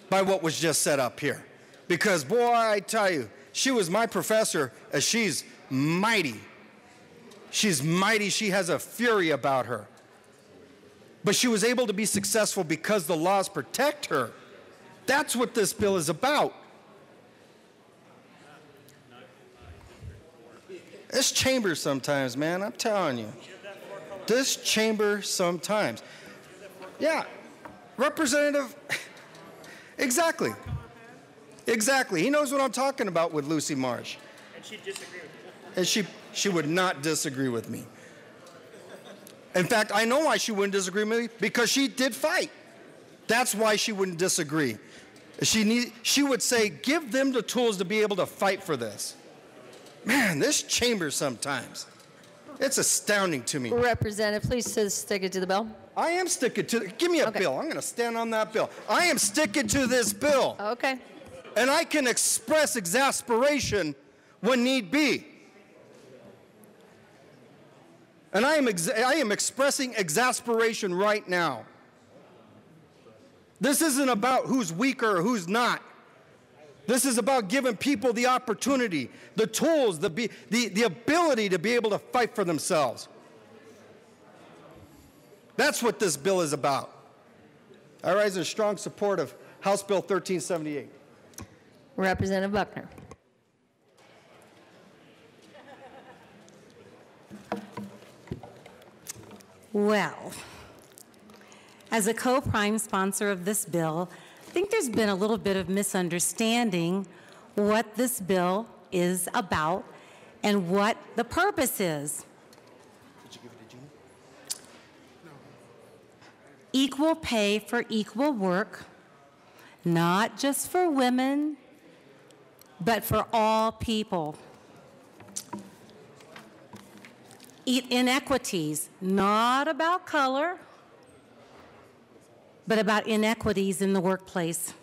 by what was just set up here. Because, boy, I tell you, she was my professor, and she's mighty. She's mighty. She has a fury about her. But she was able to be successful because the laws protect her. That's what this bill is about. This chamber sometimes, man, I'm telling you. This chamber sometimes. Yeah, Representative, exactly. Exactly. He knows what I'm talking about with Lucy Marsh. And she'd disagree with you. And she would not disagree with me. In fact, I know why she wouldn't disagree with me, because she did fight. That's why she wouldn't disagree. She would say, give them the tools to be able to fight for this. Man, this chamber sometimes, it's astounding to me. Representative, please stick it to the bill. I am sticking to it. Give me a bill. I'm going to stand on that bill. I am sticking to this bill. Okay. And I can express exasperation when need be. And I am expressing exasperation right now. This isn't about who's weaker or who's not. This is about giving people the opportunity, the tools, the ability to be able to fight for themselves. That's what this bill is about. I rise in strong support of House Bill 1378. Representative Buckner. Well, as a co-prime sponsor of this bill, I think there's been a little bit of misunderstanding what this bill is about and what the purpose is. Equal pay for equal work, not just for women, but for all people. Inequities, not about color, but about inequities in the workplace.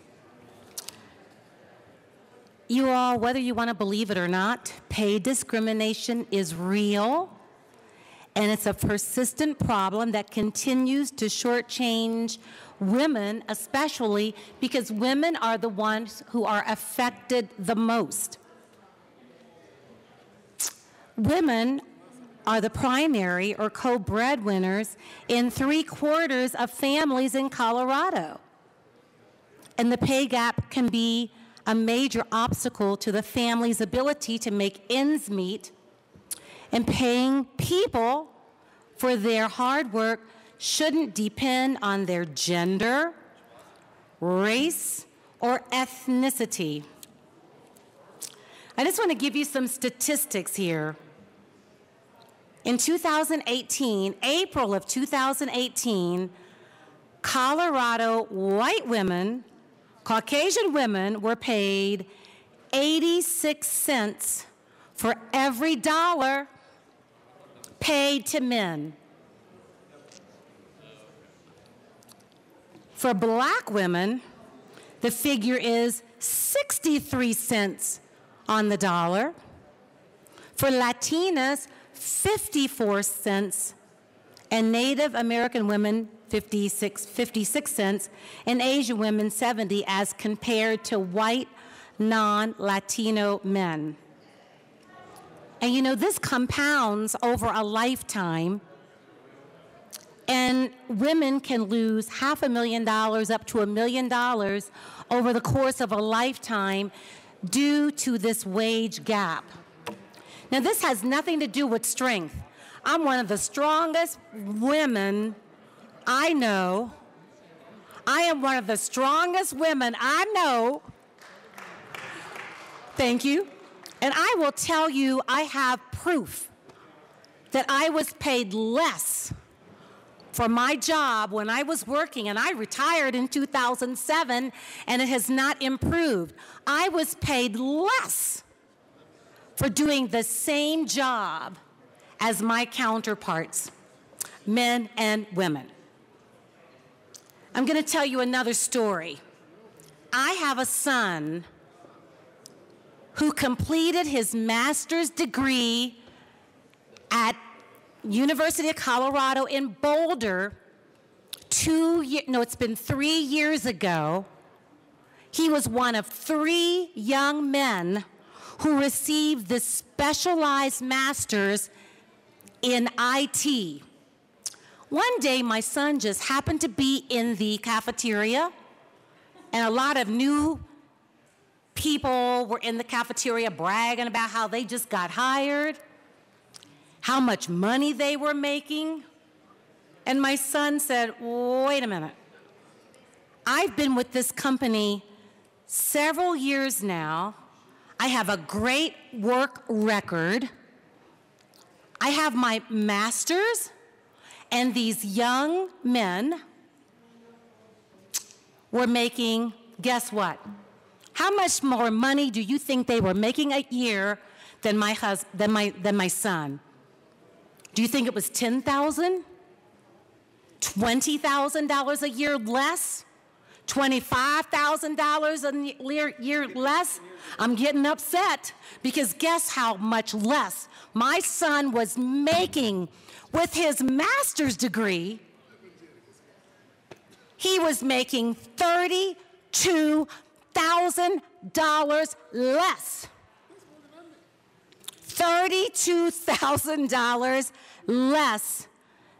You all, whether you want to believe it or not, pay discrimination is real, and it's a persistent problem that continues to shortchange women, especially because women are the ones who are affected the most. Women are the primary or co-breadwinners in 3/4 of families in Colorado. And the pay gap can be a major obstacle to the family's ability to make ends meet, and paying people for their hard work shouldn't depend on their gender, race, or ethnicity. I just want to give you some statistics here. In 2018, April of 2018, Colorado white women, Caucasian women, were paid 86 cents for every dollar paid to men. For black women, the figure is 63 cents on the dollar. For Latinas, 54 cents, and Native American women, 56 cents, and Asian women, 70, as compared to white non-Latino men. And you know, this compounds over a lifetime, and women can lose $500,000 up to $1 million over the course of a lifetime due to this wage gap. Now, this has nothing to do with strength. I'm one of the strongest women I know. I am one of the strongest women I know. Thank you. And I will tell you, I have proof that I was paid less for my job when I was working, and I retired in 2007, and it has not improved. I was paid less for doing the same job as my counterparts, men and women. I'm going to tell you another story. I have a son who completed his master's degree at University of Colorado in Boulder it's been 3 years ago. He was one of 3 young men who received the specialized master's in IT. One day, my son just happened to be in the cafeteria, and a lot of new people were in the cafeteria bragging about how they just got hired, how much money they were making. And my son said, wait a minute. I've been with this company several years now. I have a great work record. I have my master's, and these young men were making, guess what? How much more money do you think they were making a year than my son? Do you think it was $10,000? $20,000 a year less? $25,000 a year less? I'm getting upset because guess how much less my son was making with his master's degree? He was making $32,000 less. $32,000 less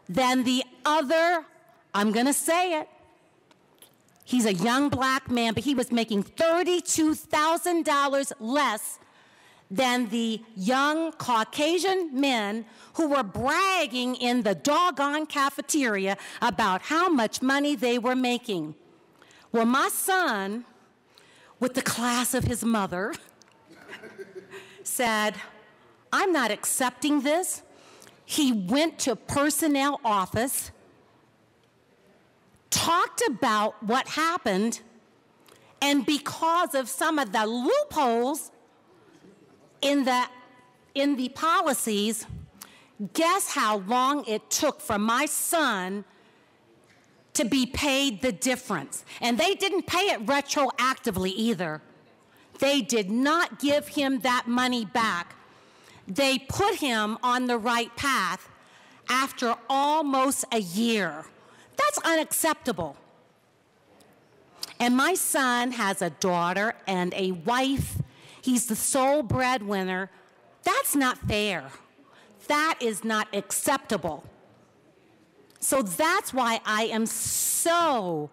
than the other, I'm going to say it. He's a young black man, but he was making $32,000 less than the young Caucasian men who were bragging in the doggone cafeteria about how much money they were making. Well, my son, with the class of his mother, said, I'm not accepting this. He went to personnel office, talked about what happened, and because of some of the loopholes in the policies, guess how long it took for my son to be paid the difference? And they didn't pay it retroactively either. They did not give him that money back. They put him on the right path after almost a year. That's unacceptable. And my son has a daughter and a wife. He's the sole breadwinner. That's not fair. That is not acceptable. So that's why I am so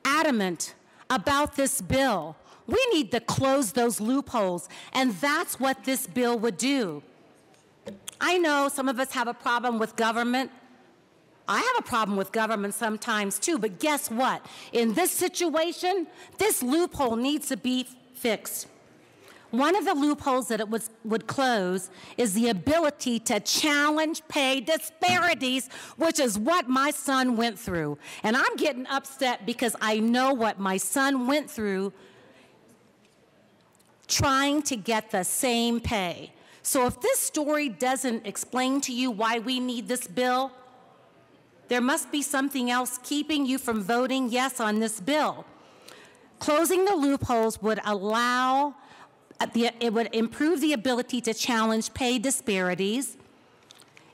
adamant about this bill. We need to close those loopholes, and that's what this bill would do. I know some of us have a problem with government. I have a problem with government sometimes too, but guess what? In this situation, this loophole needs to be fixed. One of the loopholes that it would close is the ability to challenge pay disparities, which is what my son went through. And I'm getting upset because I know what my son went through trying to get the same pay. So if this story doesn't explain to you why we need this bill, there must be something else keeping you from voting yes on this bill. Closing the loopholes would allow, it would improve the ability to challenge pay disparities.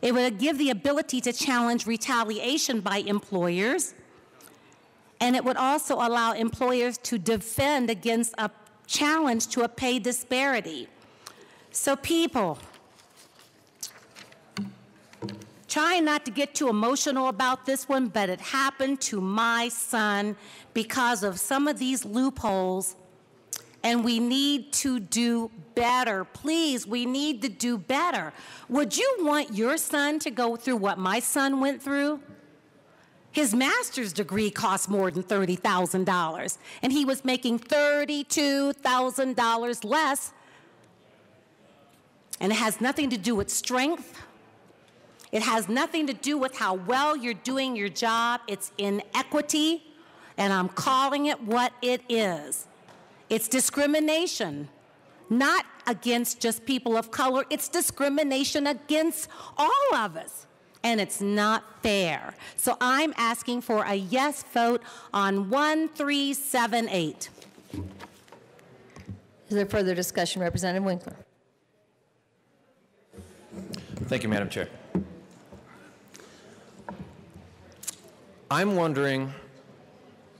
It would give the ability to challenge retaliation by employers. And it would also allow employers to defend against a challenge to a pay disparity. So people, try not to get too emotional about this one, but it happened to my son because of some of these loopholes, and we need to do better. Please, we need to do better. Would you want your son to go through what my son went through? His master's degree cost more than $30,000, and he was making $32,000 less. And it has nothing to do with strength. It has nothing to do with how well you're doing your job. It's inequity, and I'm calling it what it is. It's discrimination, not against just people of color. It's discrimination against all of us, and it's not fair. So I'm asking for a yes vote on 1378. Is there further discussion? Representative Winkler. Thank you, Madam Chair. I'm wondering,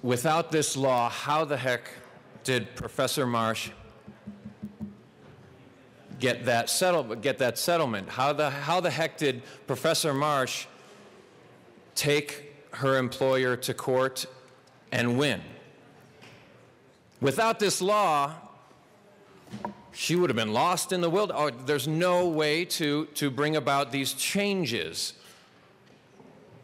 without this law, how the heck did Professor Marsh get that settlement? How the heck did Professor Marsh take her employer to court and win? Without this law, she would have been lost in the wilderness. Oh, there's no way to bring about these changes.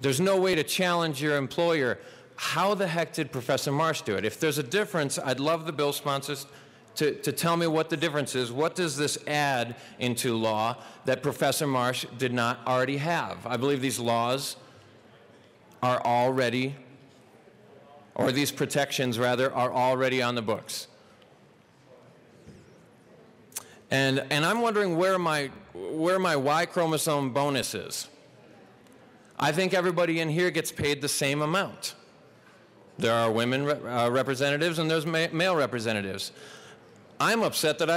There's no way to challenge your employer. How the heck did Professor Marsh do it? If there's a difference, I'd love the bill sponsors to tell me what the difference is. What does this add into law that Professor Marsh did not already have? I believe these laws are already, or these protections rather, are already on the books. And I'm wondering where my Y chromosome bonus is. I think everybody in here gets paid the same amount. There are women representatives and there's male representatives. I'm upset that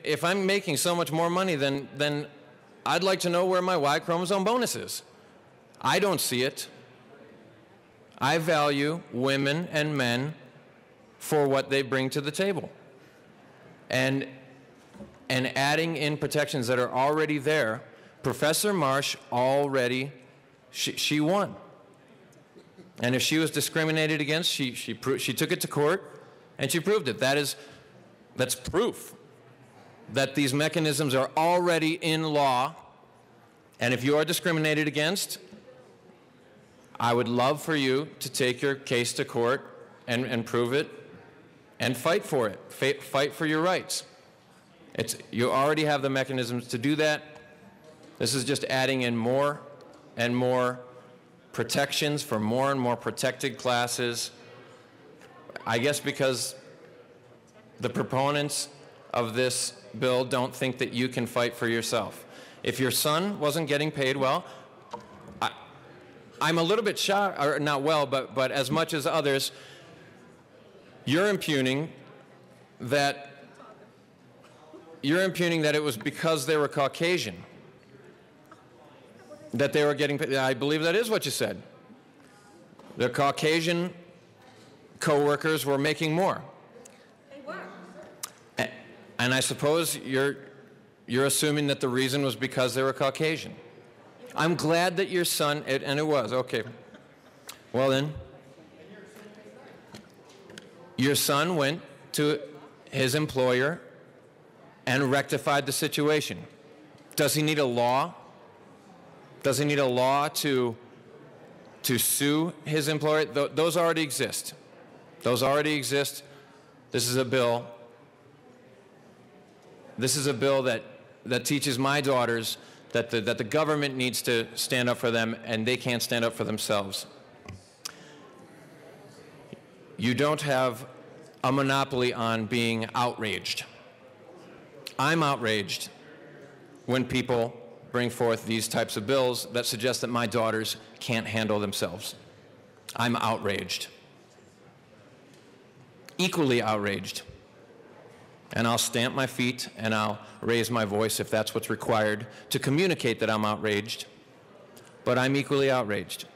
if I'm making so much more money, then I'd like to know where my Y chromosome bonus is. I don't see it. I value women and men for what they bring to the table. And adding in protections that are already there, Professor Marsh already, she won. And if she was discriminated against, she took it to court and she proved it. That's proof that these mechanisms are already in law. And if you are discriminated against, I would love for you to take your case to court and prove it and fight for it. Fight for your rights. You already have the mechanisms to do that. This is just adding in more and more protections for more and more protected classes. I guess because the proponents of this bill don't think that you can fight for yourself. If your son wasn't getting paid well, I'm a little bit shocked, or not well, but as much as others, you're impugning that it was because they were Caucasian that they were getting paid. I believe that is what you said. The Caucasian co-workers were making more. They were. And I suppose you're assuming that the reason was because they were Caucasian. I'm glad that your son, and it was, okay. Well then, your son went to his employer and rectified the situation. Does he need a law? Does he need a law to sue his employer? Those already exist. Those already exist. This is a bill. This is a bill that teaches my daughters that the government needs to stand up for them and they can't stand up for themselves. You don't have a monopoly on being outraged. I'm outraged when people bring forth these types of bills that suggest that my daughters can't handle themselves. I'm outraged. Equally outraged. And I'll stamp my feet and I'll raise my voice if that's what's required to communicate that I'm outraged. But I'm equally outraged.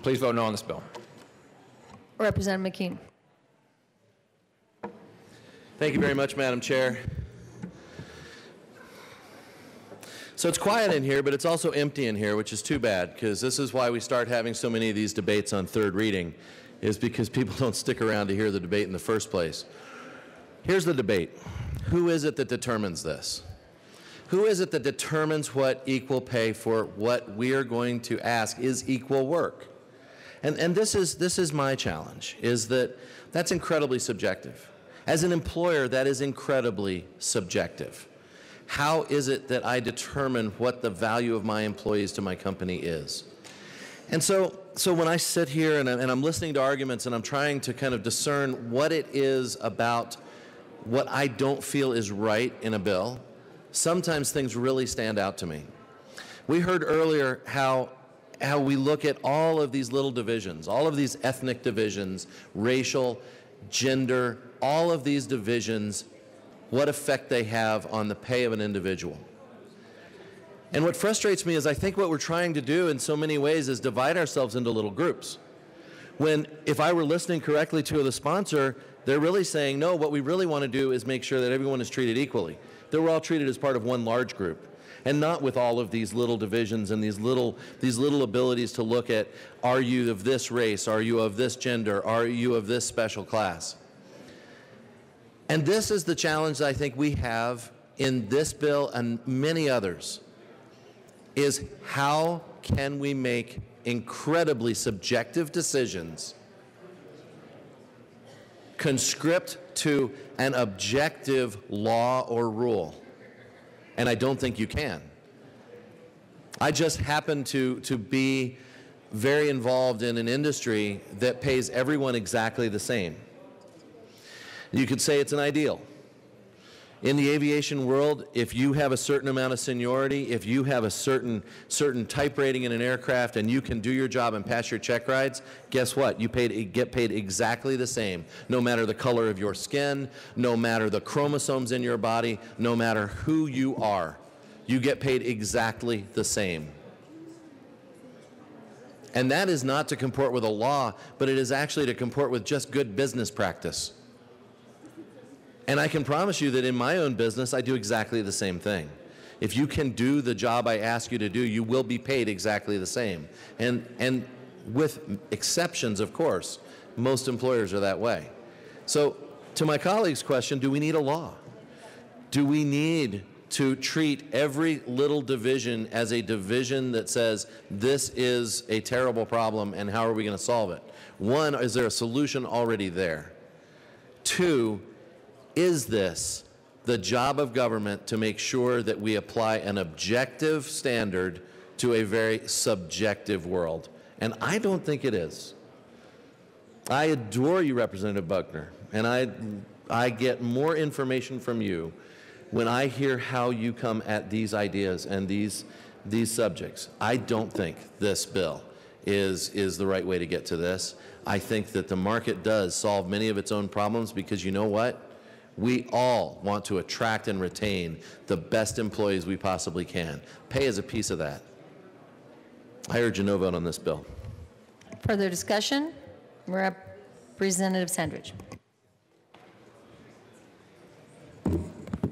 Please vote no on this bill. Representative McKean. Thank you very much, Madam Chair. So it's quiet in here, but it's also empty in here, which is too bad, because this is why we start having so many of these debates on third reading, is because people don't stick around to hear the debate in the first place. Here's the debate. Who is it that determines this? Who is it that determines what equal pay for what we are going to ask is equal work? And this is my challenge, is that that's incredibly subjective. As an employer, that is incredibly subjective. How is it that I determine what the value of my employees to my company is? And so when I sit here and I'm listening to arguments and I'm trying to kind of discern what it is about what I don't feel is right in a bill, sometimes things really stand out to me. We heard earlier how we look at all of these little divisions, all of these ethnic divisions, racial, gender, all of these divisions, what effect they have on the pay of an individual. And what frustrates me is I think what we're trying to do in so many ways is divide ourselves into little groups. When, if I were listening correctly to the sponsor, they're really saying, no, what we really want to do is make sure that everyone is treated equally, that we're all treated as part of one large group, and not with all of these little divisions and these little abilities to look at, are you of this race, are you of this gender, are you of this special class? And this is the challenge that I think we have in this bill and many others, is how can we make incredibly subjective decisions conscript to an objective law or rule? And I don't think you can. I just happen to be very involved in an industry that pays everyone exactly the same. You could say it's an ideal. In the aviation world, if you have a certain amount of seniority, if you have a certain type rating in an aircraft and you can do your job and pass your check rides, guess what? You get paid exactly the same, no matter the color of your skin, no matter the chromosomes in your body, no matter who you are. You get paid exactly the same. And that is not to comport with a law, but it is actually to comport with just good business practice. And I can promise you that in my own business, I do exactly the same thing. If you can do the job I ask you to do, you will be paid exactly the same. And with exceptions, of course, most employers are that way. So to my colleague's question, do we need a law? Do we need to treat every little division as a division that says this is a terrible problem and how are we going to solve it? One, is there a solution already there? Two, is this the job of government to make sure that we apply an objective standard to a very subjective world? And I don't think it is. I adore you, Representative Buckner, and I get more information from you when I hear how you come at these ideas and these subjects. I don't think this bill is the right way to get to this. I think that the market does solve many of its own problems because you know what? We all want to attract and retain the best employees we possibly can. Pay is a piece of that. I urge a no vote on this bill. Further discussion? Representative Sandridge.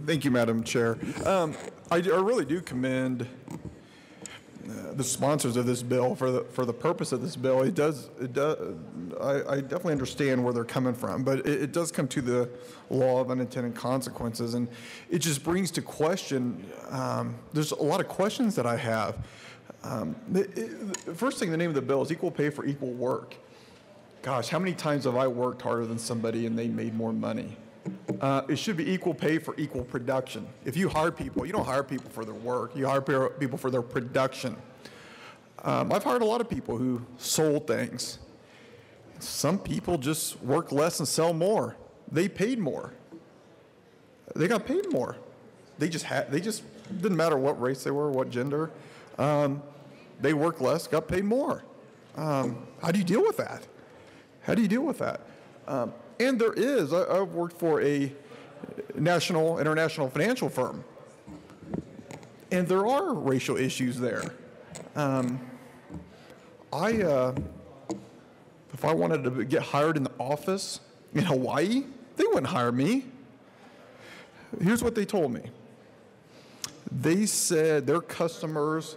Thank you, Madam Chair. I really do commend the sponsors of this bill for the purpose of this bill. I definitely understand where they're coming from, but it does come to the law of unintended consequences, and it just brings to question. There's a lot of questions that I have. First thing, the name of the bill is equal pay for equal work. Gosh, how many times have I worked harder than somebody and they made more money? It should be equal pay for equal production. If you hire people, you don't hire people for their work. You hire people for their production. I've hired a lot of people who sold things. Some people just work less and sell more. They paid more. They got paid more. They just didn't matter what race they were, what gender. They worked less, got paid more. How do you deal with that? How do you deal with that? And there is, I've worked for a international financial firm, and there are racial issues there. If I wanted to get hired in the office in Hawaii, they wouldn't hire me. Here's what they told me. They said their customers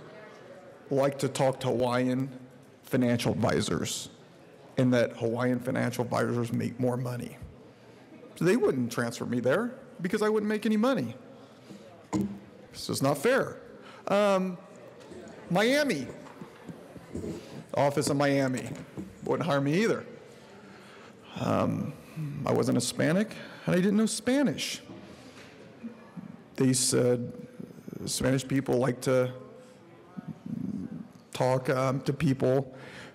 like to talk to Hawaiian financial advisors, and that Hawaiian financial advisors make more money. So they wouldn't transfer me there because I wouldn't make any money. This is not fair. Miami, office in Miami, wouldn't hire me either. I wasn't Hispanic, and I didn't know Spanish. They said Spanish people like to talk to people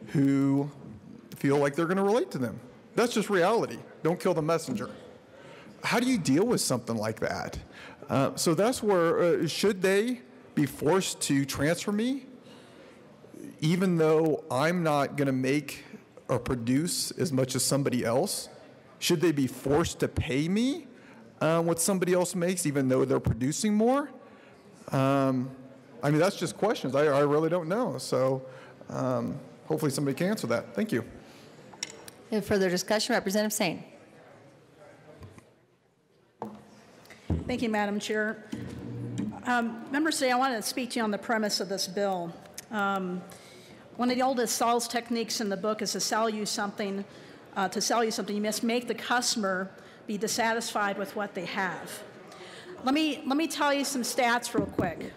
who feel like they're going to relate to them. That's just reality. Don't kill the messenger. How do you deal with something like that? So that's where, should they be forced to transfer me, even though I'm not going to make or produce as much as somebody else? Should they be forced to pay me what somebody else makes, even though they're producing more? I mean, that's just questions. I really don't know. So hopefully somebody can answer that. Thank you. Any further discussion? Representative Sane. Thank you, Madam Chair. Members, today I wanted to speak to you on the premise of this bill. One of the oldest sales techniques in the book is to sell you something. You must make the customer be dissatisfied with what they have. Let me tell you some stats real quick.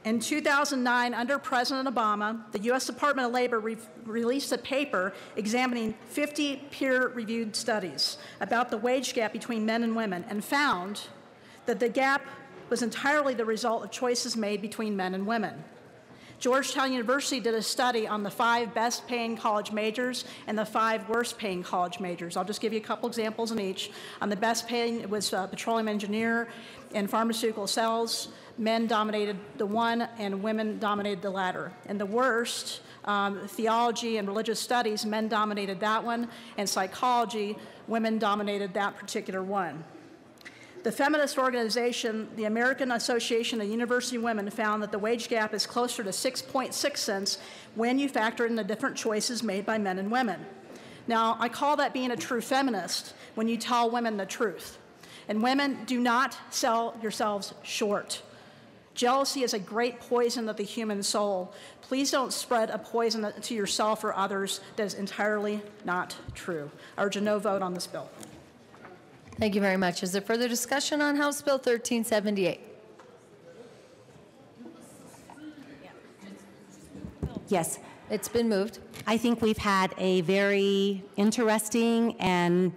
In 2009, under President Obama, the U.S. Department of Labor released a paper examining 50 peer-reviewed studies about the wage gap between men and women and found that the gap was entirely the result of choices made between men and women. Georgetown University did a study on the 5 best-paying college majors and the 5 worst-paying college majors. I'll just give you a couple examples in each. On the best-paying, it was petroleum engineer and pharmaceutical sales. Men dominated the one, and women dominated the latter. And the worst, theology and religious studies, men dominated that one, and psychology, women dominated that particular one. The feminist organization, the American Association of University Women, found that the wage gap is closer to 6.6 cents when you factor in the different choices made by men and women. Now, I call that being a true feminist when you tell women the truth. And women, do not sell yourselves short. Jealousy is a great poison of the human soul. Please don't spread a poison to yourself or others that is entirely not true. I urge a no vote on this bill. Thank you very much. Is there further discussion on House Bill 1378? Yes. It's been moved. I think we've had a very interesting and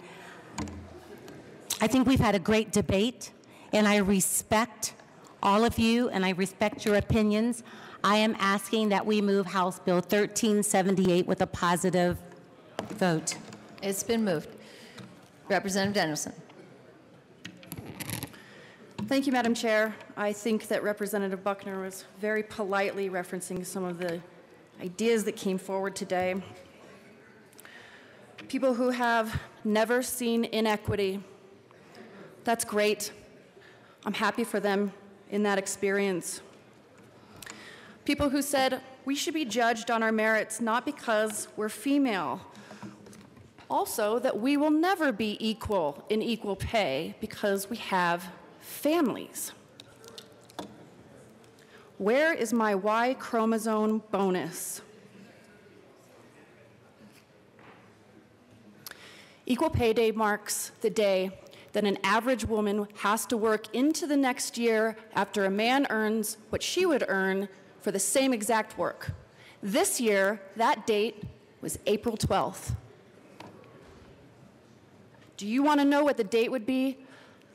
I think we've had a great debate, and I respect all of you and I respect your opinions. I am asking that we move House Bill 1378 with a positive vote. It's been moved. Representative Danielson. Thank you, Madam Chair. I think that Representative Buckner was very politely referencing some of the ideas that came forward today. People who have never seen inequity, that's great. I'm happy for them in that experience. People who said we should be judged on our merits not because we're female. Also, that we will never be equal in equal pay because we have families. Where is my Y chromosome bonus? Equal Pay Day marks the day that an average woman has to work into the next year after a man earns what she would earn for the same exact work. This year, that date was April 12th. Do you want to know what the date would be?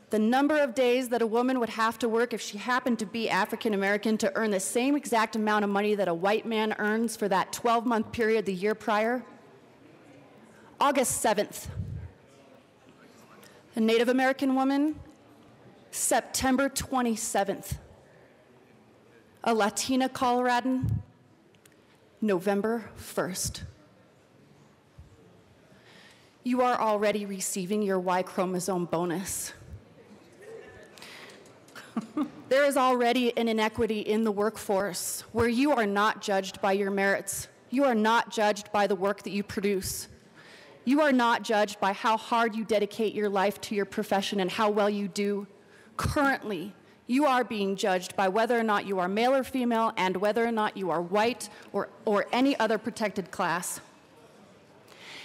The number of days that a woman would have to work if she happened to be African American to earn the same exact amount of money that a white man earns for that 12-month period the year prior? August 7th. A Native American woman, September 27th. A Latina Coloradan, November 1st. You are already receiving your Y chromosome bonus. There is already an inequity in the workforce where you are not judged by your merits. You are not judged by the work that you produce. You are not judged by how hard you dedicate your life to your profession and how well you do. Currently, you are being judged by whether or not you are male or female and whether or not you are white or any other protected class.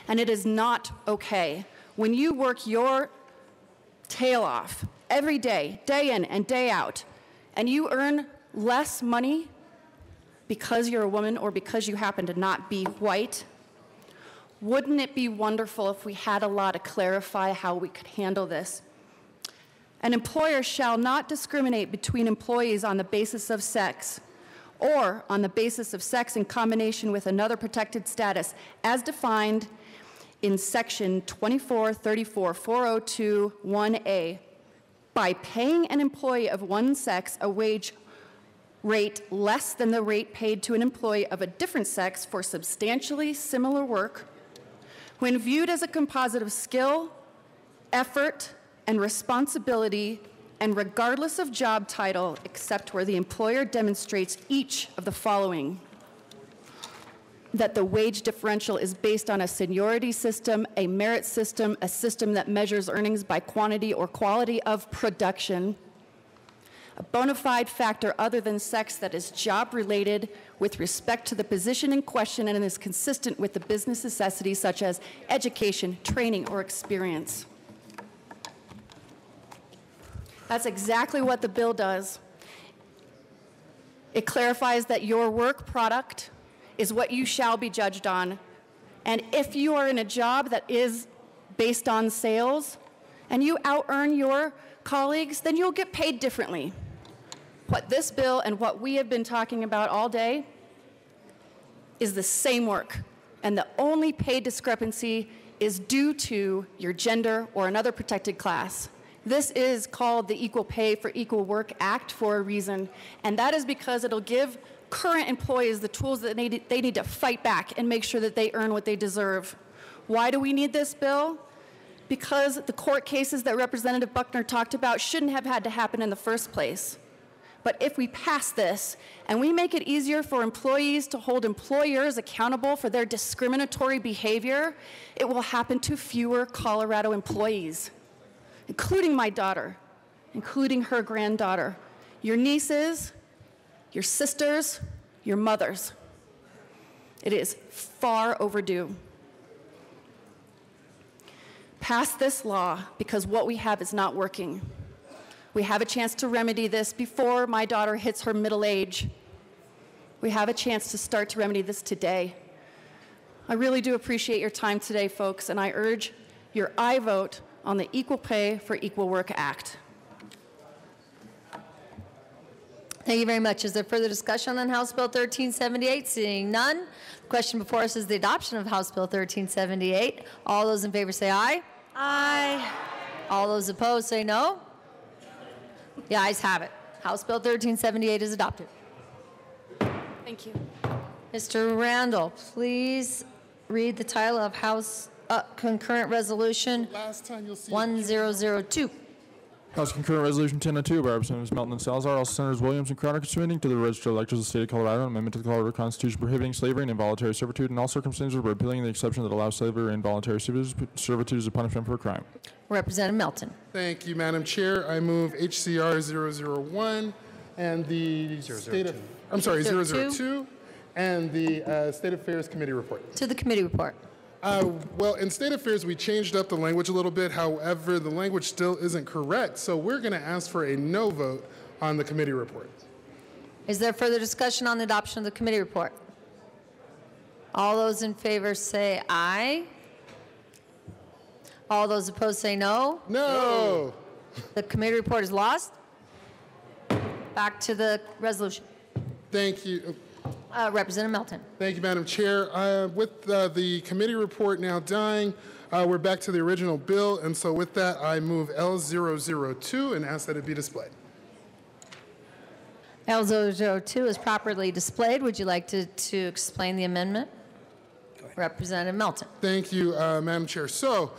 And it is not okay when you work your tail off every day, day in and day out, and you earn less money because you're a woman or because you happen to not be white, Wouldn't it be wonderful if we had a law to clarify how we could handle this? An employer shall not discriminate between employees on the basis of sex or on the basis of sex in combination with another protected status as defined in section 2434-402-1A by paying an employee of one sex a wage rate less than the rate paid to an employee of a different sex for substantially similar work when viewed as a composite of skill, effort, and responsibility, and regardless of job title, except where the employer demonstrates each of the following: that the wage differential is based on a seniority system, a merit system, a system that measures earnings by quantity or quality of production, a bona fide factor other than sex that is job-related with respect to the position in question and is consistent with the business necessities such as education, training, or experience. That's exactly what the bill does. It clarifies that your work product is what you shall be judged on. And if you are in a job that is based on sales and you out-earn your colleagues, then you'll get paid differently. What this bill and what we have been talking about all day is the same work, and the only pay discrepancy is due to your gender or another protected class. This is called the Equal Pay for Equal Work Act for a reason, and that is because it'll give current employees the tools that they need to fight back and make sure that they earn what they deserve. Why do we need this bill? Because the court cases that Representative Buckner talked about shouldn't have had to happen in the first place. But if we pass this and we make it easier for employees to hold employers accountable for their discriminatory behavior, it will happen to fewer Colorado employees, including my daughter, including her granddaughter, your nieces, your sisters, your mothers. It is far overdue. Pass this law because what we have is not working. We have a chance to remedy this before my daughter hits her middle age. We have a chance to start to remedy this today. I really do appreciate your time today, folks, and I urge your aye vote on the Equal Pay for Equal Work Act. Thank you very much. Is there further discussion on House Bill 1378? Seeing none, the question before us is the adoption of House Bill 1378. All those in favor say aye. Aye. All those opposed say no. The ayes have it. House Bill 1378 is adopted. Thank you. Mr. Randall, please read the title of House Concurrent Resolution 1002. House Concurrent Resolution 1002 by Representatives Melton and Salazar, also Senators Williams and Cronic, submitting to the registered electors of the state of Colorado an amendment to the Colorado Constitution prohibiting slavery and involuntary servitude in all circumstances, but repealing the exception that allows slavery and involuntary servitude as a punishment for a crime. Representative Melton. Thank you, Madam Chair. I move HCR 001 and the 002 and the State Affairs Committee report. To the committee report. Well, in State Affairs, we changed up the language a little bit. However, the language still isn't correct. So we're going to ask for a no vote on the committee report. Is there further discussion on the adoption of the committee report? All those in favor say aye. All those opposed say no. No. The committee report is lost. Back to the resolution. Thank you. Representative Melton. Thank you, Madam Chair. With the committee report now dying, we're back to the original bill. And so with that, I move L002 and ask that it be displayed. L002 is properly displayed. Would you like to explain the amendment? Representative Melton. Thank you, Madam Chair. So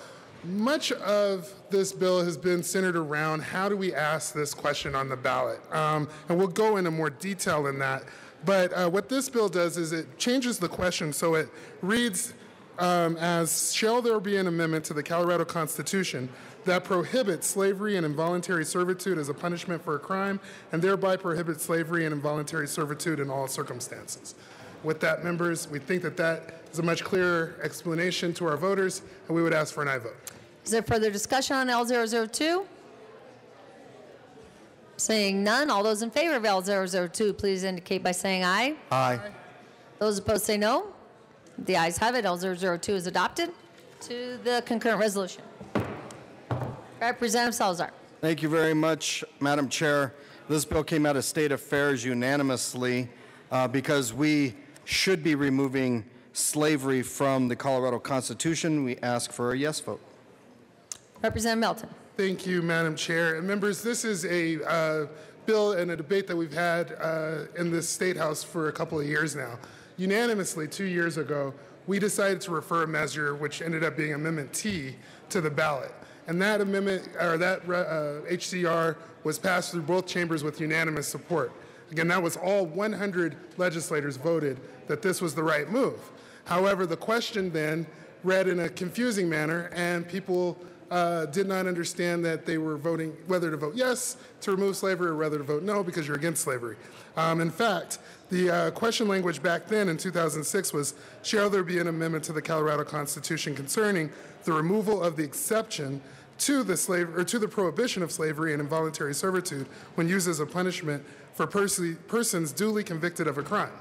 much of this bill has been centered around how do we ask this question on the ballot? And we'll go into more detail in that. But what this bill does is it changes the question so it reads as, shall there be an amendment to the Colorado Constitution that prohibits slavery and involuntary servitude as a punishment for a crime and thereby prohibits slavery and involuntary servitude in all circumstances. With that, members, we think that that is a much clearer explanation to our voters, and we would ask for an aye vote. Is there further discussion on L002? Seeing none, all those in favor of L002, please indicate by saying aye. Aye. Those opposed say no. The ayes have it. L002 is adopted. To the concurrent resolution. Representative Salazar. Thank you very much, Madam Chair. This bill came out of State Affairs unanimously because we should be removing slavery from the Colorado Constitution. We ask for a yes vote. Representative Melton. Thank you, Madam Chair. And members, this is a bill and a debate that we've had in the State House for a couple of years now. Unanimously, 2 years ago, we decided to refer a measure, which ended up being Amendment T, to the ballot. And that amendment, or that HCR, was passed through both chambers with unanimous support. Again, that was all 100 legislators voted that this was the right move. However, the question then read in a confusing manner, and people did not understand that they were voting whether to vote yes to remove slavery or whether to vote no because you're against slavery. In fact, the question language back then in 2006 was, shall there be an amendment to the Colorado Constitution concerning the removal of the exception to the prohibition of slavery and involuntary servitude when used as a punishment for persons duly convicted of a crime?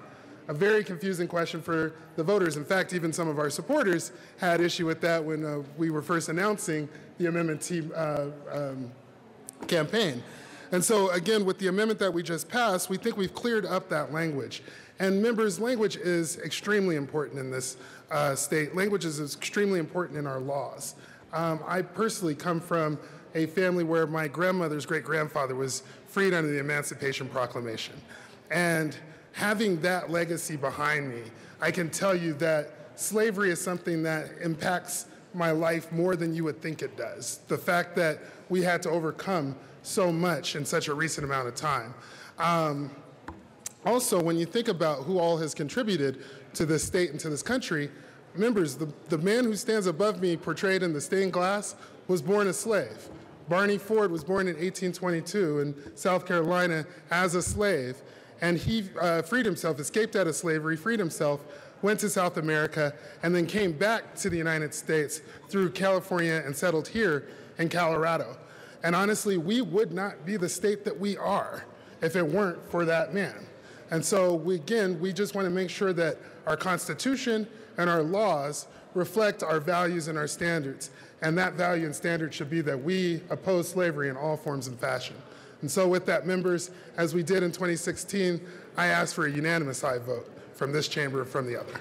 A very confusing question for the voters. In fact, even some of our supporters had issue with that when we were first announcing the Amendment T campaign. And so again, with the amendment that we just passed, we think we've cleared up that language. And members, language is extremely important in this state. Language is extremely important in our laws. I personally come from a family where my grandmother's great-grandfather was freed under the Emancipation Proclamation. And having that legacy behind me, I can tell you that slavery is something that impacts my life more than you would think it does. The fact that we had to overcome so much in such a recent amount of time. Also, when you think about who all has contributed to this state and to this country, members, the man who stands above me portrayed in the stained glass was born a slave. Barney Ford was born in 1822 in South Carolina as a slave, and he freed himself, escaped out of slavery, freed himself, went to South America, and then came back to the United States through California and settled here in Colorado. And honestly, we would not be the state that we are if it weren't for that man. And so, we just want to make sure that our Constitution and our laws reflect our values and our standards. And that value and standard should be that we oppose slavery in all forms and fashion. And so with that, members, as we did in 2016, I ask for a unanimous aye vote from this chamber and from the other.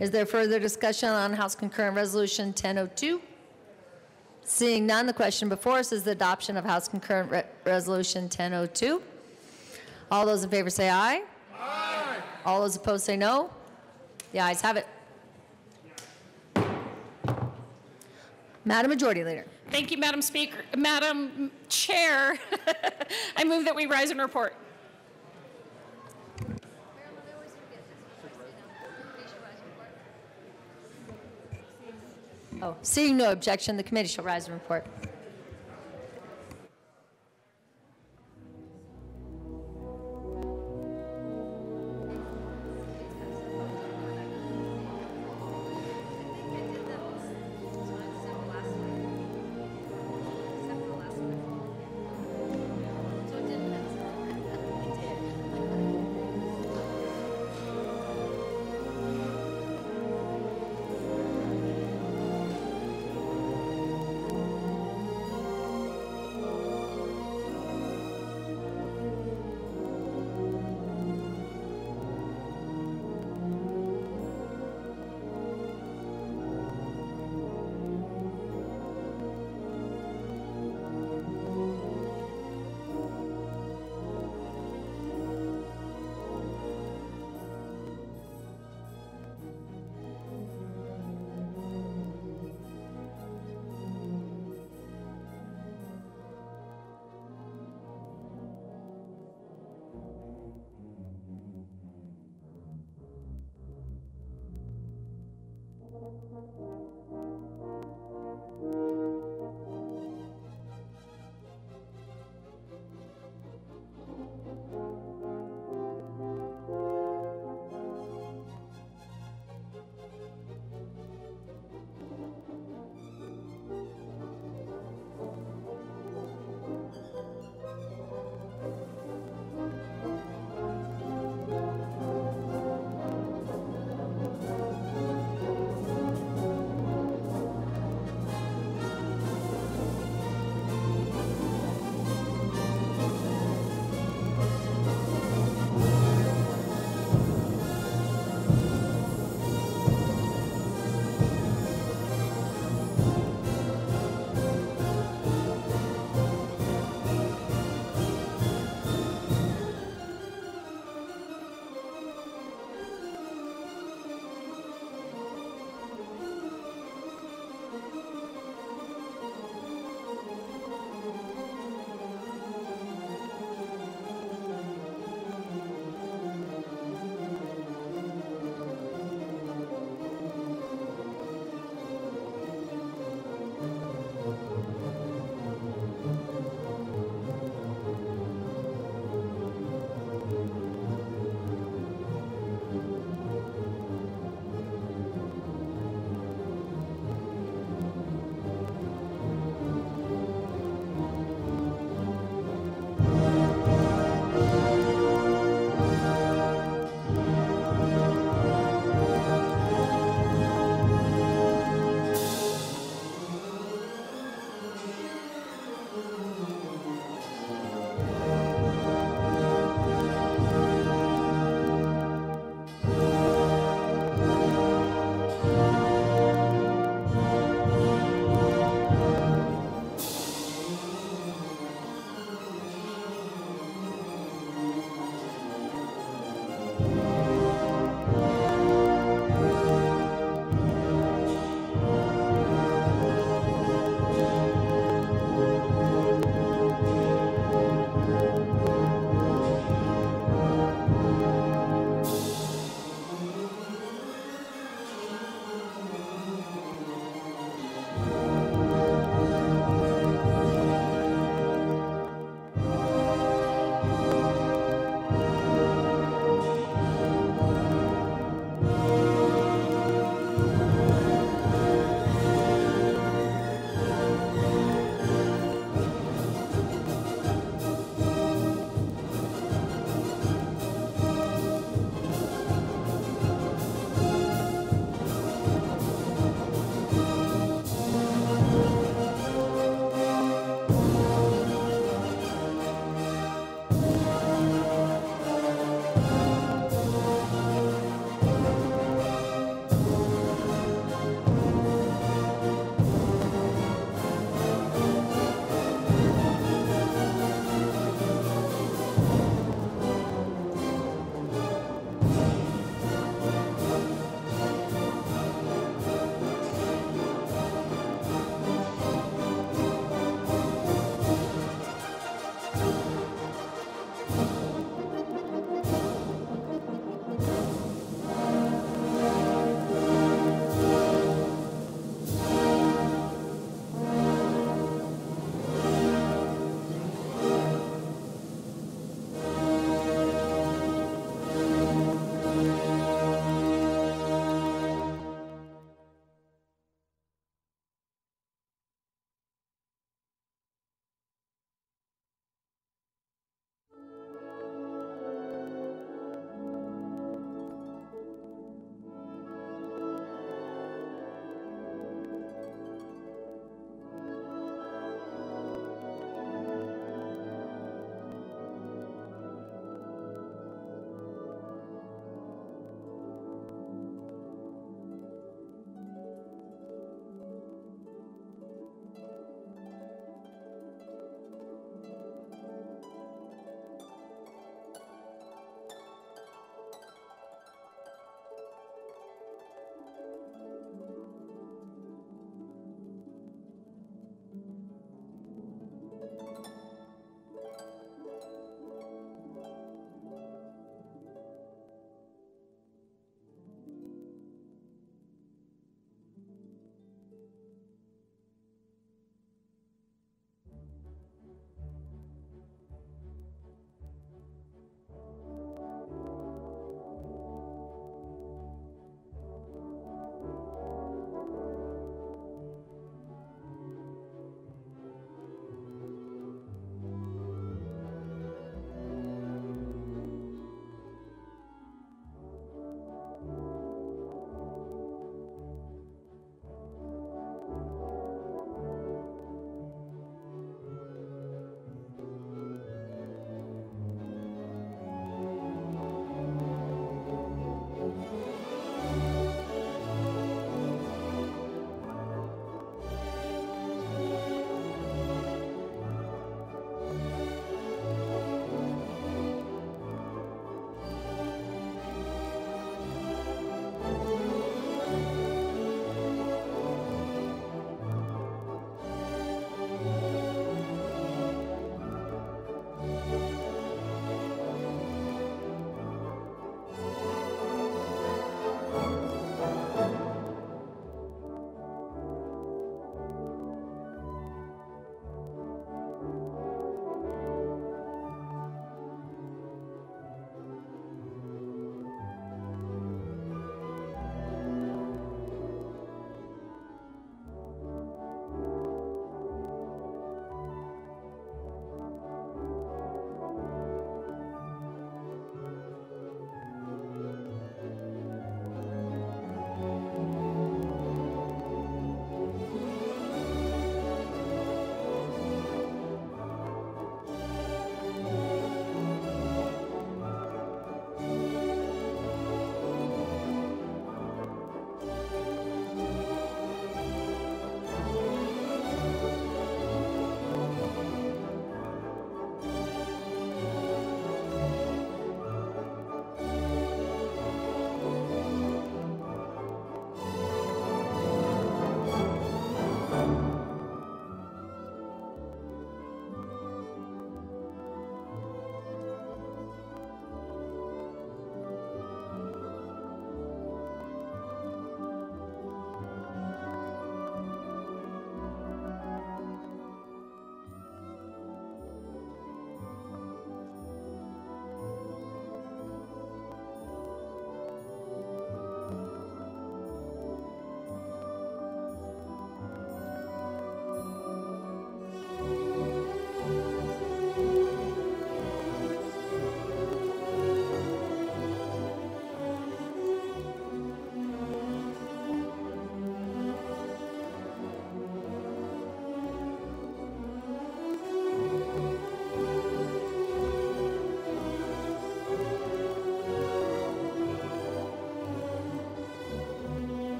Is there further discussion on House Concurrent Resolution 1002? Seeing none, the question before us is the adoption of House Concurrent Resolution 1002. All those in favor say aye. Aye. All those opposed say no. The ayes have it. Madam Majority Leader. Thank you, Madam Speaker. Madam Chair, I move that we rise and report. Seeing no objection, the committee shall rise and report.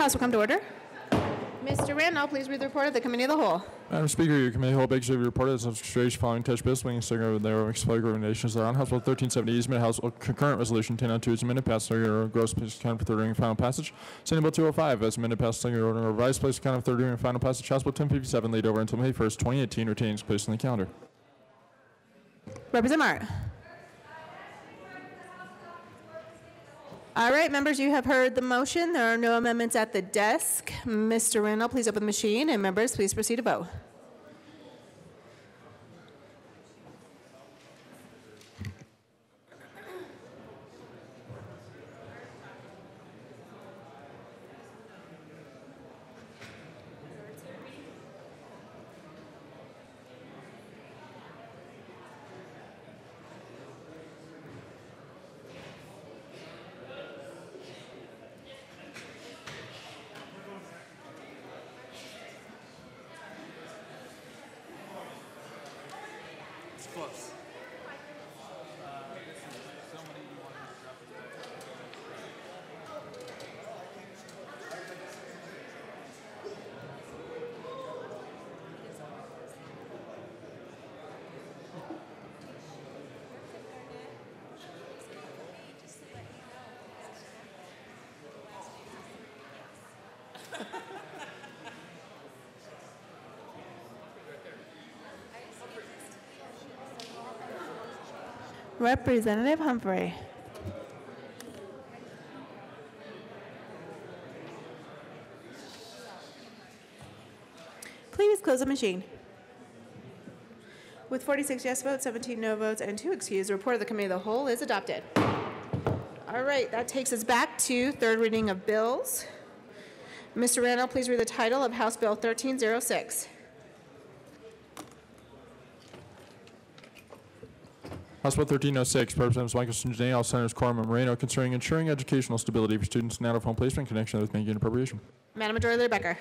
House will come to order. Mr. Randall, please read the report of the Committee of the Whole. Madam Speaker, your committee whole begs to report as of situation following touch bills, swinging cigar with their expired recommendations that are on House Bill 1370, easement House concurrent resolution 1002 is amended, passed second gross place account for third reading and final passage. Senate Bill 205 as amended, passed second reading and revised place account for third reading and final passage. House Bill 1057 laid over until May 1st, 2018, retaining its place on the calendar. Representative Martin. All right, members, you have heard the motion. There are no amendments at the desk. Mr. Randall, please open the machine, and members, please proceed to vote. Close. Representative Humphrey. Please close the machine. With 46 yes votes, 17 no votes, and 2 excused, the report of the Committee of the Whole is adopted. All right, that takes us back to third reading of bills. Mr. Randall, please read the title of House Bill 1306. House Bill 1306, Representatives Michelson, Janae, all Senators Quorum and Moreno, concerning ensuring educational stability for students in out-of-home placement in connection with making an appropriation. Madam Majority Leader Becker.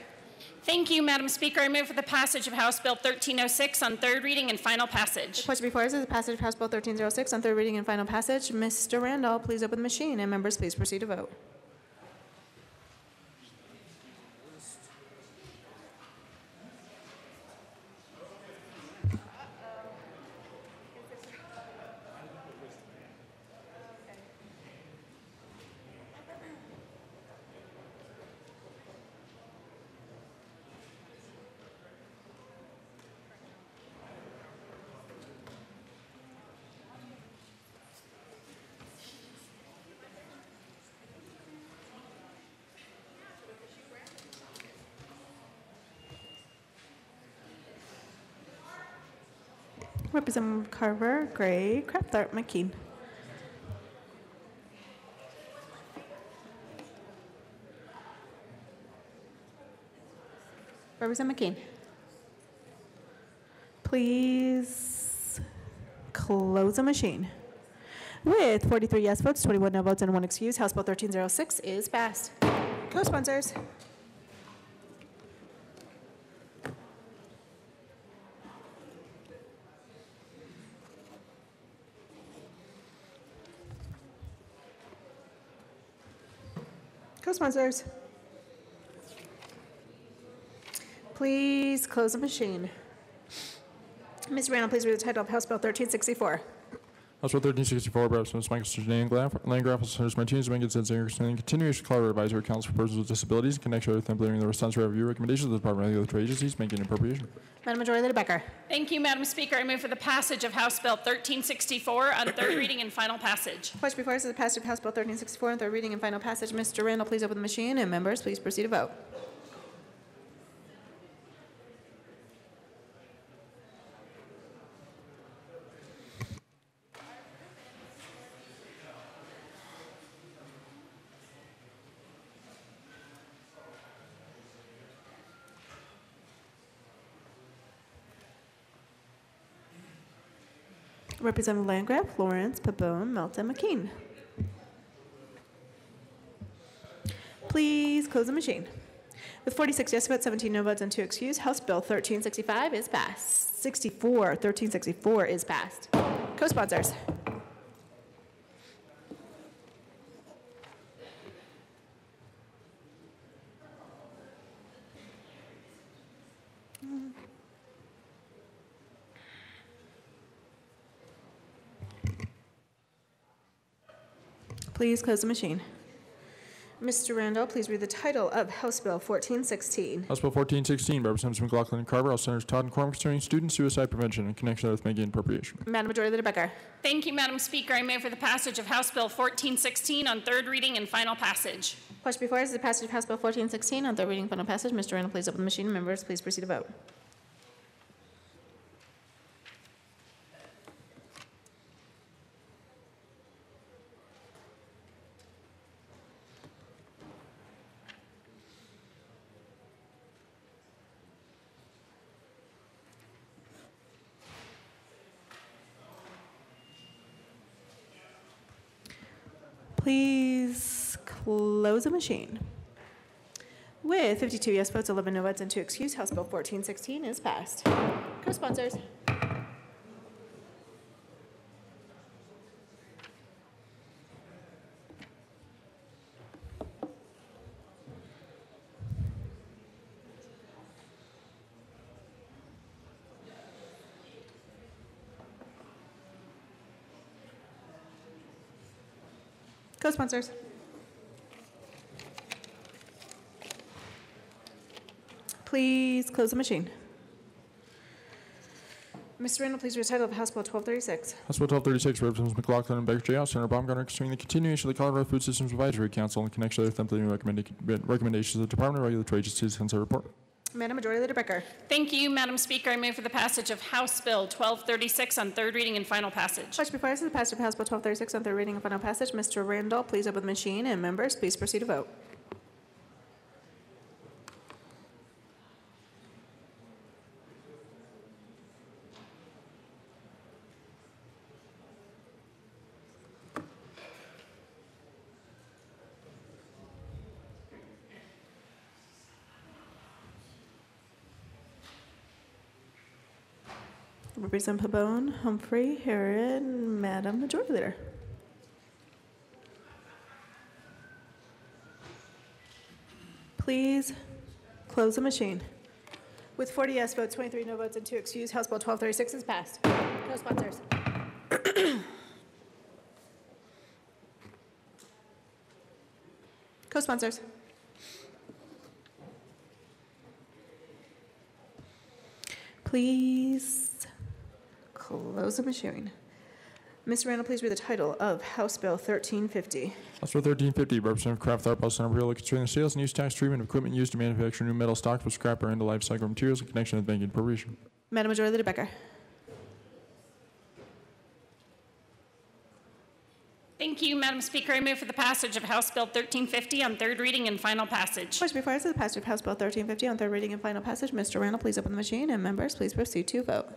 Thank you, Madam Speaker. I move for the passage of House Bill 1306 on third reading and final passage. The question before us is the passage of House Bill 1306 on third reading and final passage. Mr. Randall, please open the machine, and members, please proceed to vote. Representative Carver, Gray, Crapthorpe, McKean. Representative McKean. Please close the machine. With 43 yes votes, 21 no votes, and 1 excuse, House Bill 1306 is passed. Co-sponsors. Co-sponsors. Please close the machine. Ms. Randall, please read the title of House Bill 1364. House Bill 1364, Representatives Michelson, Janae, and Landgraf, Senators Martinez, Menkins, and Zingers, and continuation of Colorado Advisory Council for Persons with Disabilities in connection with implementing the response review recommendations of the Department of Regulatory Agencies, making an appropriation. Madam Majority Leader Becker. Thank you, Madam Speaker. I move for the passage of House Bill 1364 on third reading and final passage. Question before us is the passage of House Bill 1364 on third reading and final passage. Mr. Randall, please open the machine, and members, please proceed to vote. Representative Landgraf, Lawrence, Pabon, Melton, McKean. Please close the machine. With 46 yes votes, 17 no votes, and 2 excused, House Bill 1365 is passed. 1364 is passed. Co-sponsors. Please close the machine. Mr. Randall, please read the title of House Bill 1416. House Bill 1416, Representatives McLaughlin and Carver, House Senators Todd and Corman, concerning student suicide prevention in connection with making an appropriation. Madam Majority Leader Becker. Thank you, Madam Speaker. I move for the passage of House Bill 1416 on third reading and final passage. Question before us is the passage of House Bill 1416 on third reading and final passage. Mr. Randall, please open the machine. Members, please proceed to vote. Please close the machine. With 52 yes votes, 11 no votes, and 2 excuse, House Bill 1416 is passed. Co-sponsors. Co-sponsors. Please close the machine. Mr. Randall, please read the title of House Bill 1236. House Bill 1236, Representatives McLaughlin and Baker J. House, Senator Baumgartner, concerning the continuation of the Colorado Food Systems Advisory Council in connection with implementing recommendations of the Department of Regulatory Agencies Consent Report. Madam Majority Leader Becker. Thank you, Madam Speaker. I move for the passage of House Bill 1236 on third reading and final passage. Question before us is the passage of House Bill 1236 on third reading and final passage. Mr. Randall, please open the machine, and members, please proceed to vote. Representative Pabon, Humphrey, Herod, Madam Majority Leader. Please close the machine. With 40 yes votes, 23 no votes, and 2 excused, House Bill 1236 is passed. Co-sponsors. Co-sponsors. Please close the machine. Mr. Randall, please read the title of House Bill 1350. House Bill 1350, Representative Kraft Tharp, House Senator Bill, concerning the sales and use tax treatment of equipment used to manufacture new metal stocks for scrap or end-of-life cycle materials in connection with banking appropriation. Madam Majority Leader Becker. Thank you, Madam Speaker. I move for the passage of House Bill 1350 on third reading and final passage. Question before us is the passage of House Bill 1350 on third reading and final passage. Mr. Randall, please open the machine, and members, please proceed to vote.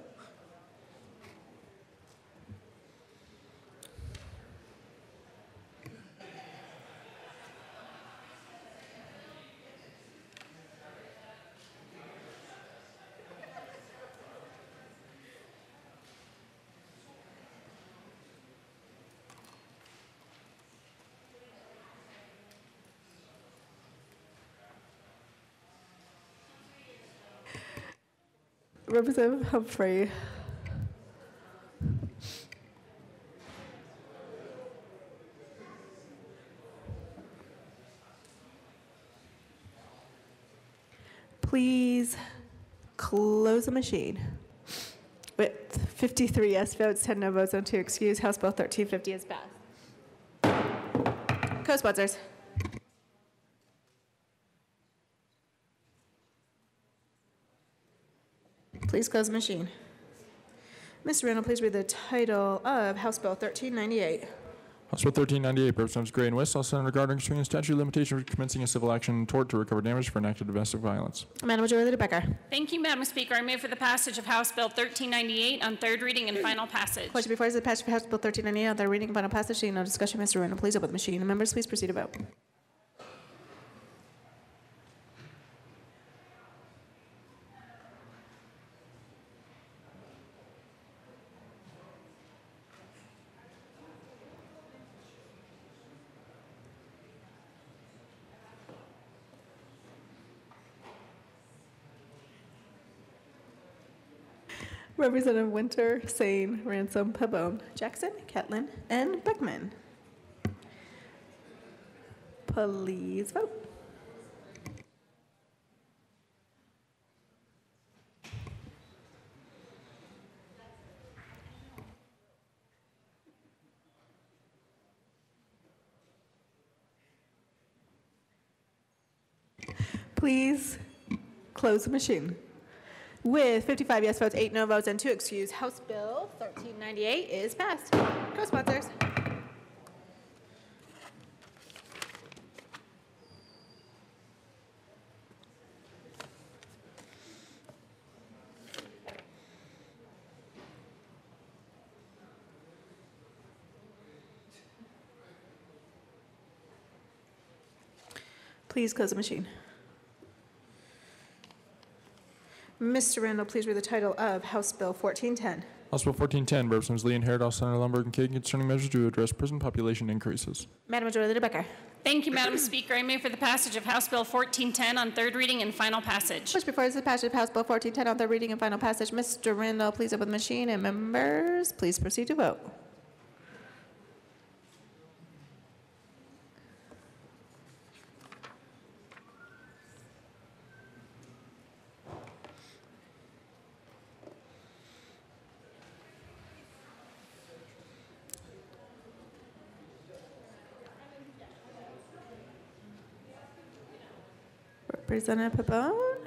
Representative Humphrey. Please close the machine. With 53 yes votes, 10 no votes, and 2 excused, House Bill 1350 is passed. Co-sponsors. Please close the machine. Mr. Randall, please read the title of House Bill 1398. House Bill 1398, Representatives Gray and West, House Senator Gardner, concerning the statute of limitation for commencing a civil action in tort to recover damage for an act of domestic violence. Madam Majority Leader Becker. Thank you, Madam Speaker. I move for the passage of House Bill 1398 on third reading and final passage. Question before us is the passage of House Bill 1398 on third reading and final passage. Seeing no discussion, Mr. Randall, please open the machine. And members, please proceed to vote. Representative Winter, Sane, Ransom, Pabon, Jackson, Catlin, and Beckman. Please vote. Please close the machine. With 55 yes votes, 8 no votes, and 2 excused, House Bill 1398 is passed. Co-sponsors. Please close the machine. Mr. Randall, please read the title of House Bill 1410. House Bill 1410, Representatives Lee and Herdahl, Senator Lundberg, and Kagan concerning measures to address prison population increases. Madam Majority Leader Becker. Thank you, Madam Speaker. I move for the passage of House Bill 1410 on third reading and final passage. Push before us the passage of House Bill 1410 on third reading and final passage. Mr. Randall, please open the machine, and members, please proceed to vote. Representative Pabon.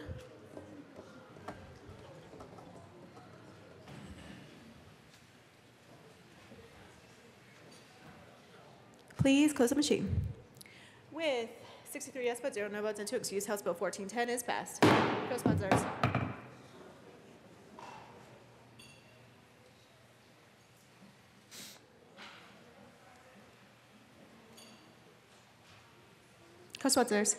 Please close the machine. With 63 yes votes, 0 no votes, and 2 excused, House Bill 1410 is passed. Co-sponsors. Co-sponsors.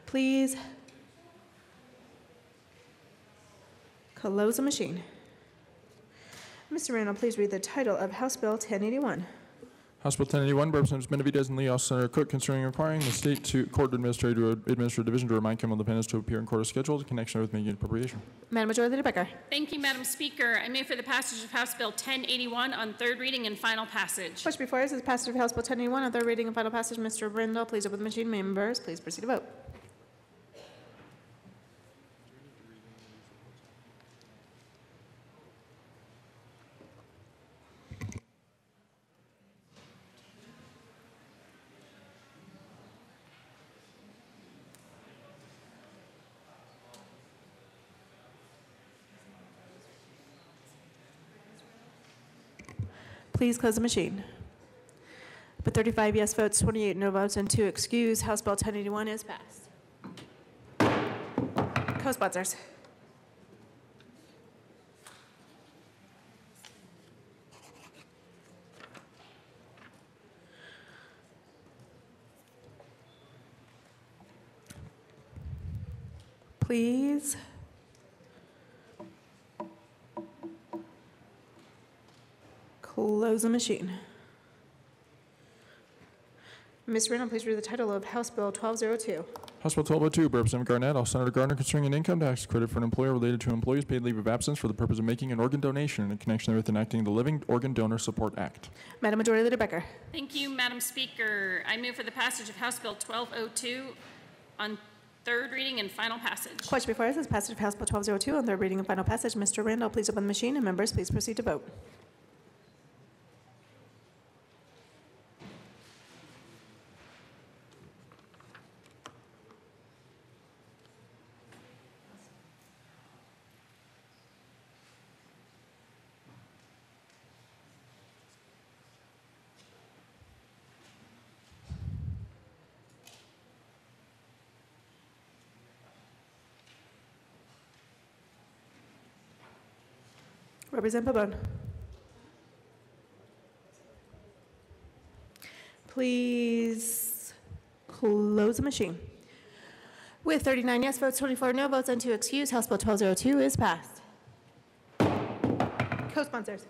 Please close the machine. Mr. Randall, please read the title of House Bill 1081. House Bill 1081, Representatives Benavidez and Lee, also Senator Cook, concerning requiring the state court administrator to administer division to remind criminal defendants to appear in court as scheduled in connection with making an appropriation. Madam Majority Leader Becker. Thank you, Madam Speaker. I move for the passage of House Bill 1081 on third reading and final passage. Push before us is the passage of House Bill 1081 on third reading and final passage. Mr. Randall, please open the machine. Members, please proceed to vote. Please close the machine. With 35 yes votes, 28 no votes, and 2 excused, House Bill 1081 is passed. Co-sponsors. Please close the machine. Ms. Randall, please read the title of House Bill 1202. House Bill 1202, Representative Garnett, all Senator Gardner, concerning an income tax credit for an employer related to employees' paid leave of absence for the purpose of making an organ donation in connection with enacting the Living Organ Donor Support Act. Madam Majority Leader Becker. Thank you, Madam Speaker. I move for the passage of House Bill 1202 on third reading and final passage. Question before us is passage of House Bill 1202 on third reading and final passage. Mr. Randall, please open the machine, and members, please proceed to vote. Representative Pabon. Please close the machine. With 39 yes votes, 24 no votes, and 2 excused, House Bill 1202 is passed. Co-sponsors.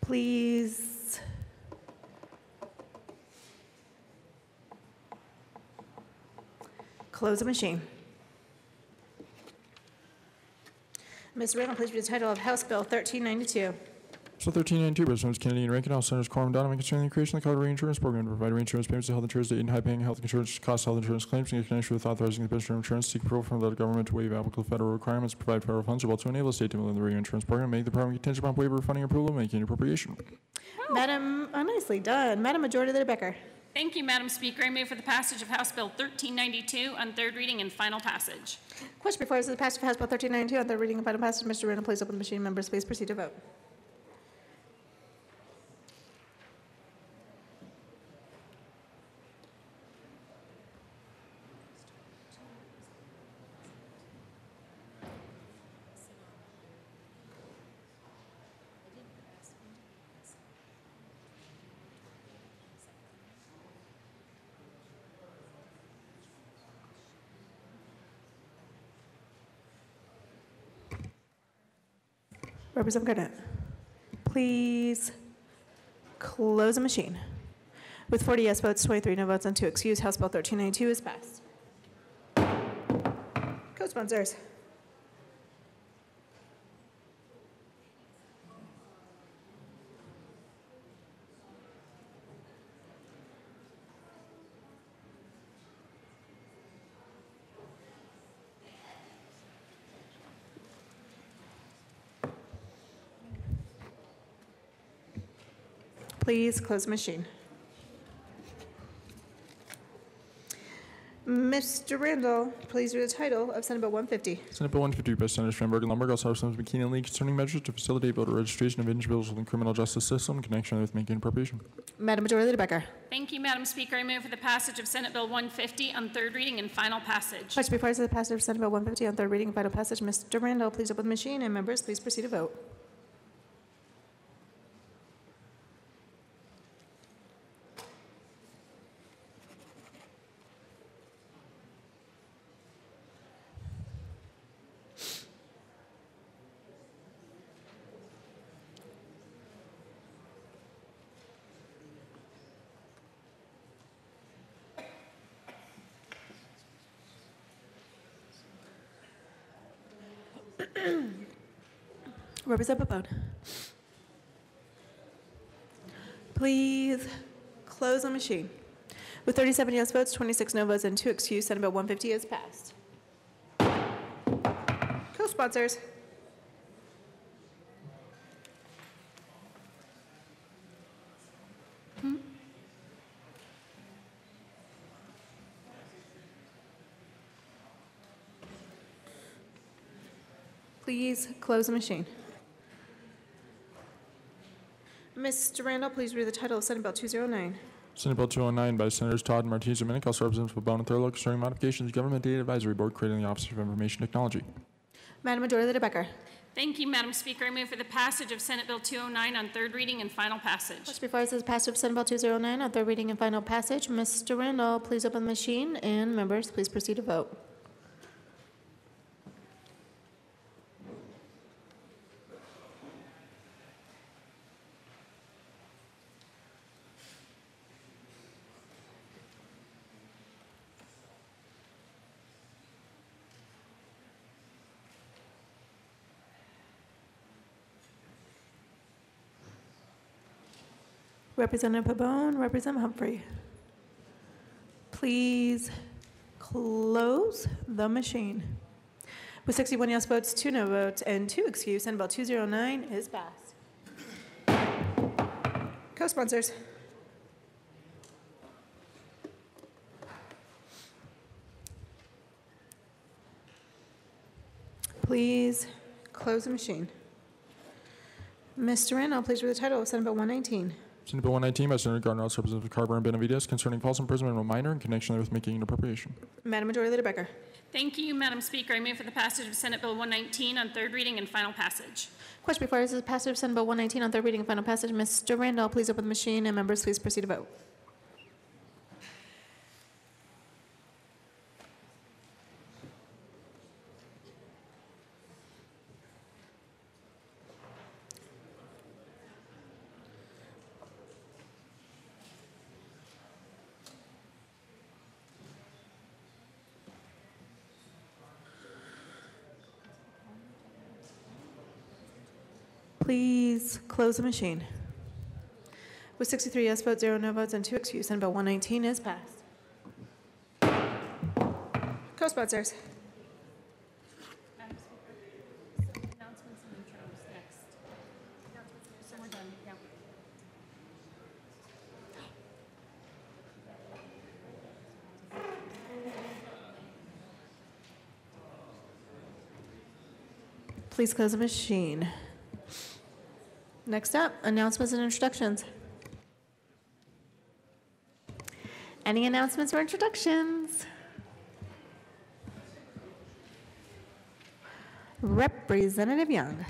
Please Close the machine. Ms. Randall, please read the title of House Bill 1392. So 1392, Representatives Kennedy and Rankin, House Senators Quorum Donovan, concerning the creation of the Colorado Reinsurance Program to provide reinsurance payments to health insurers that aid in high-paying health insurance cost health insurance claims in connection with authorizing the Administrator of Insurance to seek approval from the government to waive applicable federal requirements, provide federal funds available to enable the state to implement the reinsurance program, make the program contingent upon waiver of funding approval, and making an appropriation. Madam, nicely done. Madam Majority Leader Becker. Thank you, Madam Speaker. I move for the passage of House Bill 1392 on third reading and final passage. Question before us is the passage of House Bill 1392 on third reading and final passage. Mr. Randall, please open the machine. Members, please proceed to vote. Representative Garnett, please close the machine. With 40 yes votes, 23 no votes, and 2 excused, House Bill 1392 is passed. Co-sponsors. Please close the machine. Mr. Randall, please read the title of Senate Bill 150. Senate Bill 150 by Senators Schramberg and Lumberg, also Representatives McKean and Lee, concerning measures to facilitate voter registration of individuals within the criminal justice system in connection with making an appropriation. Madam Majority Leader Becker. Thank you, Madam Speaker. I move for the passage of Senate Bill 150 on third reading and final passage. Question before us is the passage of Senate Bill 150 on third reading and final passage. Mr. Randall, please open the machine, and members, please proceed to vote. Representative Papone. Please close the machine. With 37 yes votes, 26 no votes, and 2 excused, Senate Bill 150 is passed. Co-sponsors. Please close the machine. Mr. Randall, please read the title of Senate Bill 209. Senate Bill 209 by Senators Todd and Martinez Dominic, also Representatives Pabon and Thurlow, concerning modifications to Government Data Advisory Board, creating the Office of Information Technology. Madam Majority Leader Becker. Thank you, Madam Speaker. I move for the passage of Senate Bill 209 on third reading and final passage. Question before us is passage of Senate Bill 209 on third reading and final passage. Mr. Randall, please open the machine, and members, please proceed to vote. Representative Pabon, Representative Humphrey. Please close the machine. With 61 yes votes, 2 no votes, and 2 excused, Senate Bill 209 is passed. Co-sponsors. Please close the machine. Mr. Randall, please read the title of Senate Bill 119. Senate Bill 119 by Senator Gardner, also Representative Carver and Benavides, concerning false imprisonment of a minor in connection with making an appropriation. Madam Majority Leader Becker. Thank you, Madam Speaker. I move for the passage of Senate Bill 119 on third reading and final passage. Question before us is the passage of Senate Bill 119 on third reading and final passage. Mr. Randall, please open the machine, and members, please proceed to vote. Please close the machine. With 63 yes votes, 0 no votes, and 2 excused, Senate Bill 119 is passed. Co-sponsors. Please close the machine. Next up, announcements and introductions. Any announcements or introductions? Representative Young.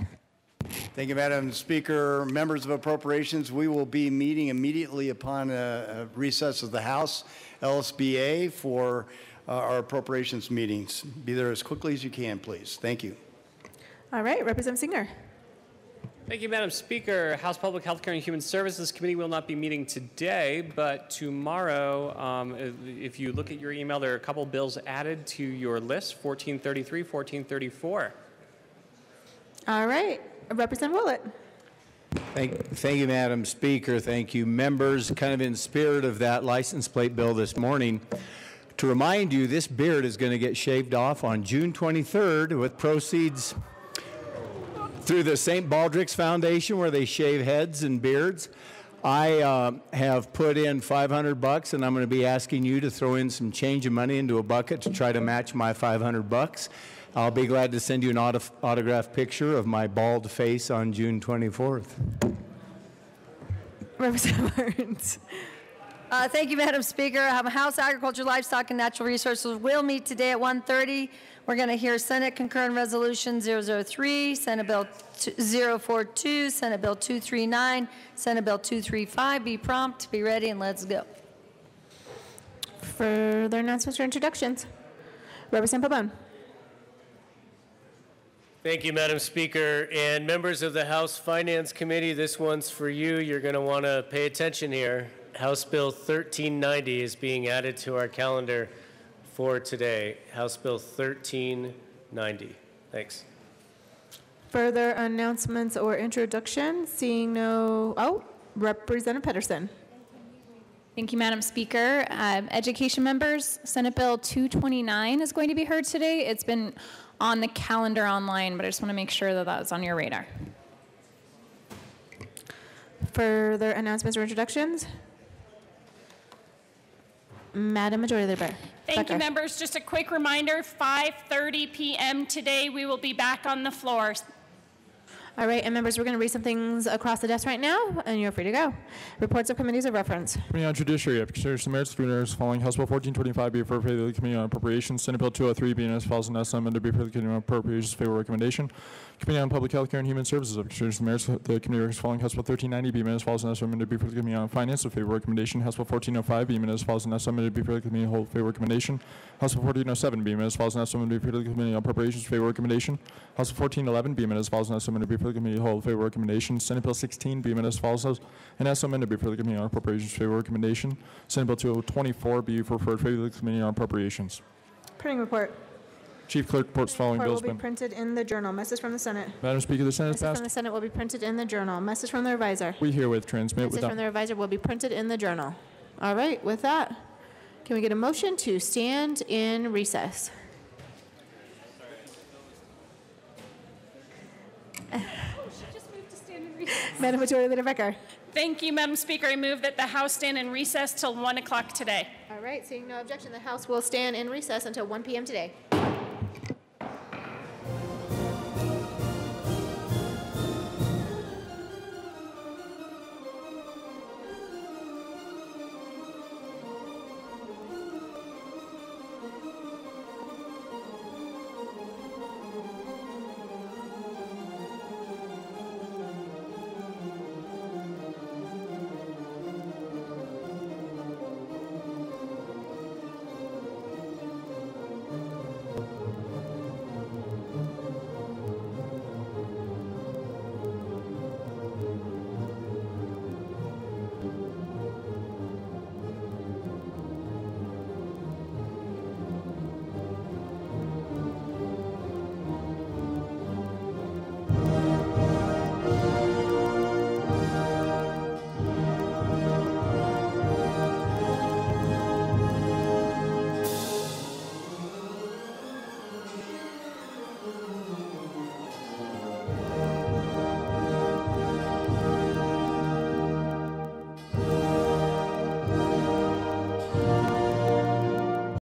Thank you, Madam Speaker. Members of Appropriations, we will be meeting immediately upon a recess of the House, LSBA, for our appropriations meetings. Be there as quickly as you can, please. Thank you. All right, Representative Singer. Thank you, Madam Speaker. House Public Health Care and Human Services Committee will not be meeting today, but tomorrow, if you look at your email, there are a couple bills added to your list, 1433, 1434. All right, Representative Willett. Thank you, Madam Speaker. Thank you, members. Kind of in spirit of that license plate bill this morning, to remind you, this beard is going to get shaved off on June 23rd with proceeds through the St. Baldrick's Foundation, where they shave heads and beards. I have put in $500, and I'm going to be asking you to throw in some change of money into a bucket to try to match my $500. I'll be glad to send you an autographed picture of my bald face on June 24th. Representative Burns. Thank you, Madam Speaker. House Agriculture, Livestock, and Natural Resources will meet today at 1:30. We're going to hear Senate Concurrent Resolution 003, Senate Bill 042, Senate Bill 239, Senate Bill 235. Be prompt, be ready, and let's go. Further announcements or introductions? Representative Pabon. Thank you, Madam Speaker. And members of the House Finance Committee, this one's for you. You're going to want to pay attention here. House Bill 1390 is being added to our calendar for today. House Bill 1390. Thanks. Further announcements or introductions? Seeing no, Representative Pedersen. Thank you, Madam Speaker. Education members, Senate Bill 229 is going to be heard today. It's been on the calendar online, but I just want to make sure that that's on your radar. Further announcements or introductions? Madam Majority Leader Becker. Thank you, members. Just a quick reminder, 5:30 p.m. today, we will be back on the floor. All right, and members, we're going to read some things across the desk right now, and you're free to go. Reports of committees of reference. Committee on Judiciary, I consider the merits of the following. House Bill 1425 be referred to the Committee on Appropriations. Senate Bill 203 being as follows and as amended be referred to the Committee on Appropriations. Favorable recommendation. Committee on Public Health Care and Human Services, I consider the merits of the committee following. House Bill 1390 be as follows and as amended be referred to the Committee on Finance. Favorable recommendation. House Bill 1405 be as follows and as amended be referred to the Committee on Whole. Favorable recommendation. House Bill 1407 be as follows and as amended be referred to the Committee on Appropriations. Favorable recommendation. House Bill 1411 be as follows and as amended be referred to the Committee on Whole. Favorable recommendation. Senate Bill 16 be as follows and as amended be referred to the Committee on Appropriations. Favorable recommendation. Senate Bill 224 be referred to the Committee on Appropriations. Printing report. Chief Clerk reports following bills. Will be printed in the journal. Message from the Senate. Madam Speaker, the Senate is Message passed. from the Senate will be printed in the journal. Message from the revisor. We herewith transmit Message from the revisor will be printed in the journal. All right, with that, can we get a motion to stand in recess? Madam Majority Leader Becker. Thank you, Madam Speaker. I move that the House stand in recess till 1 o'clock today. All right, seeing no objection, the House will stand in recess until 1 p.m. today.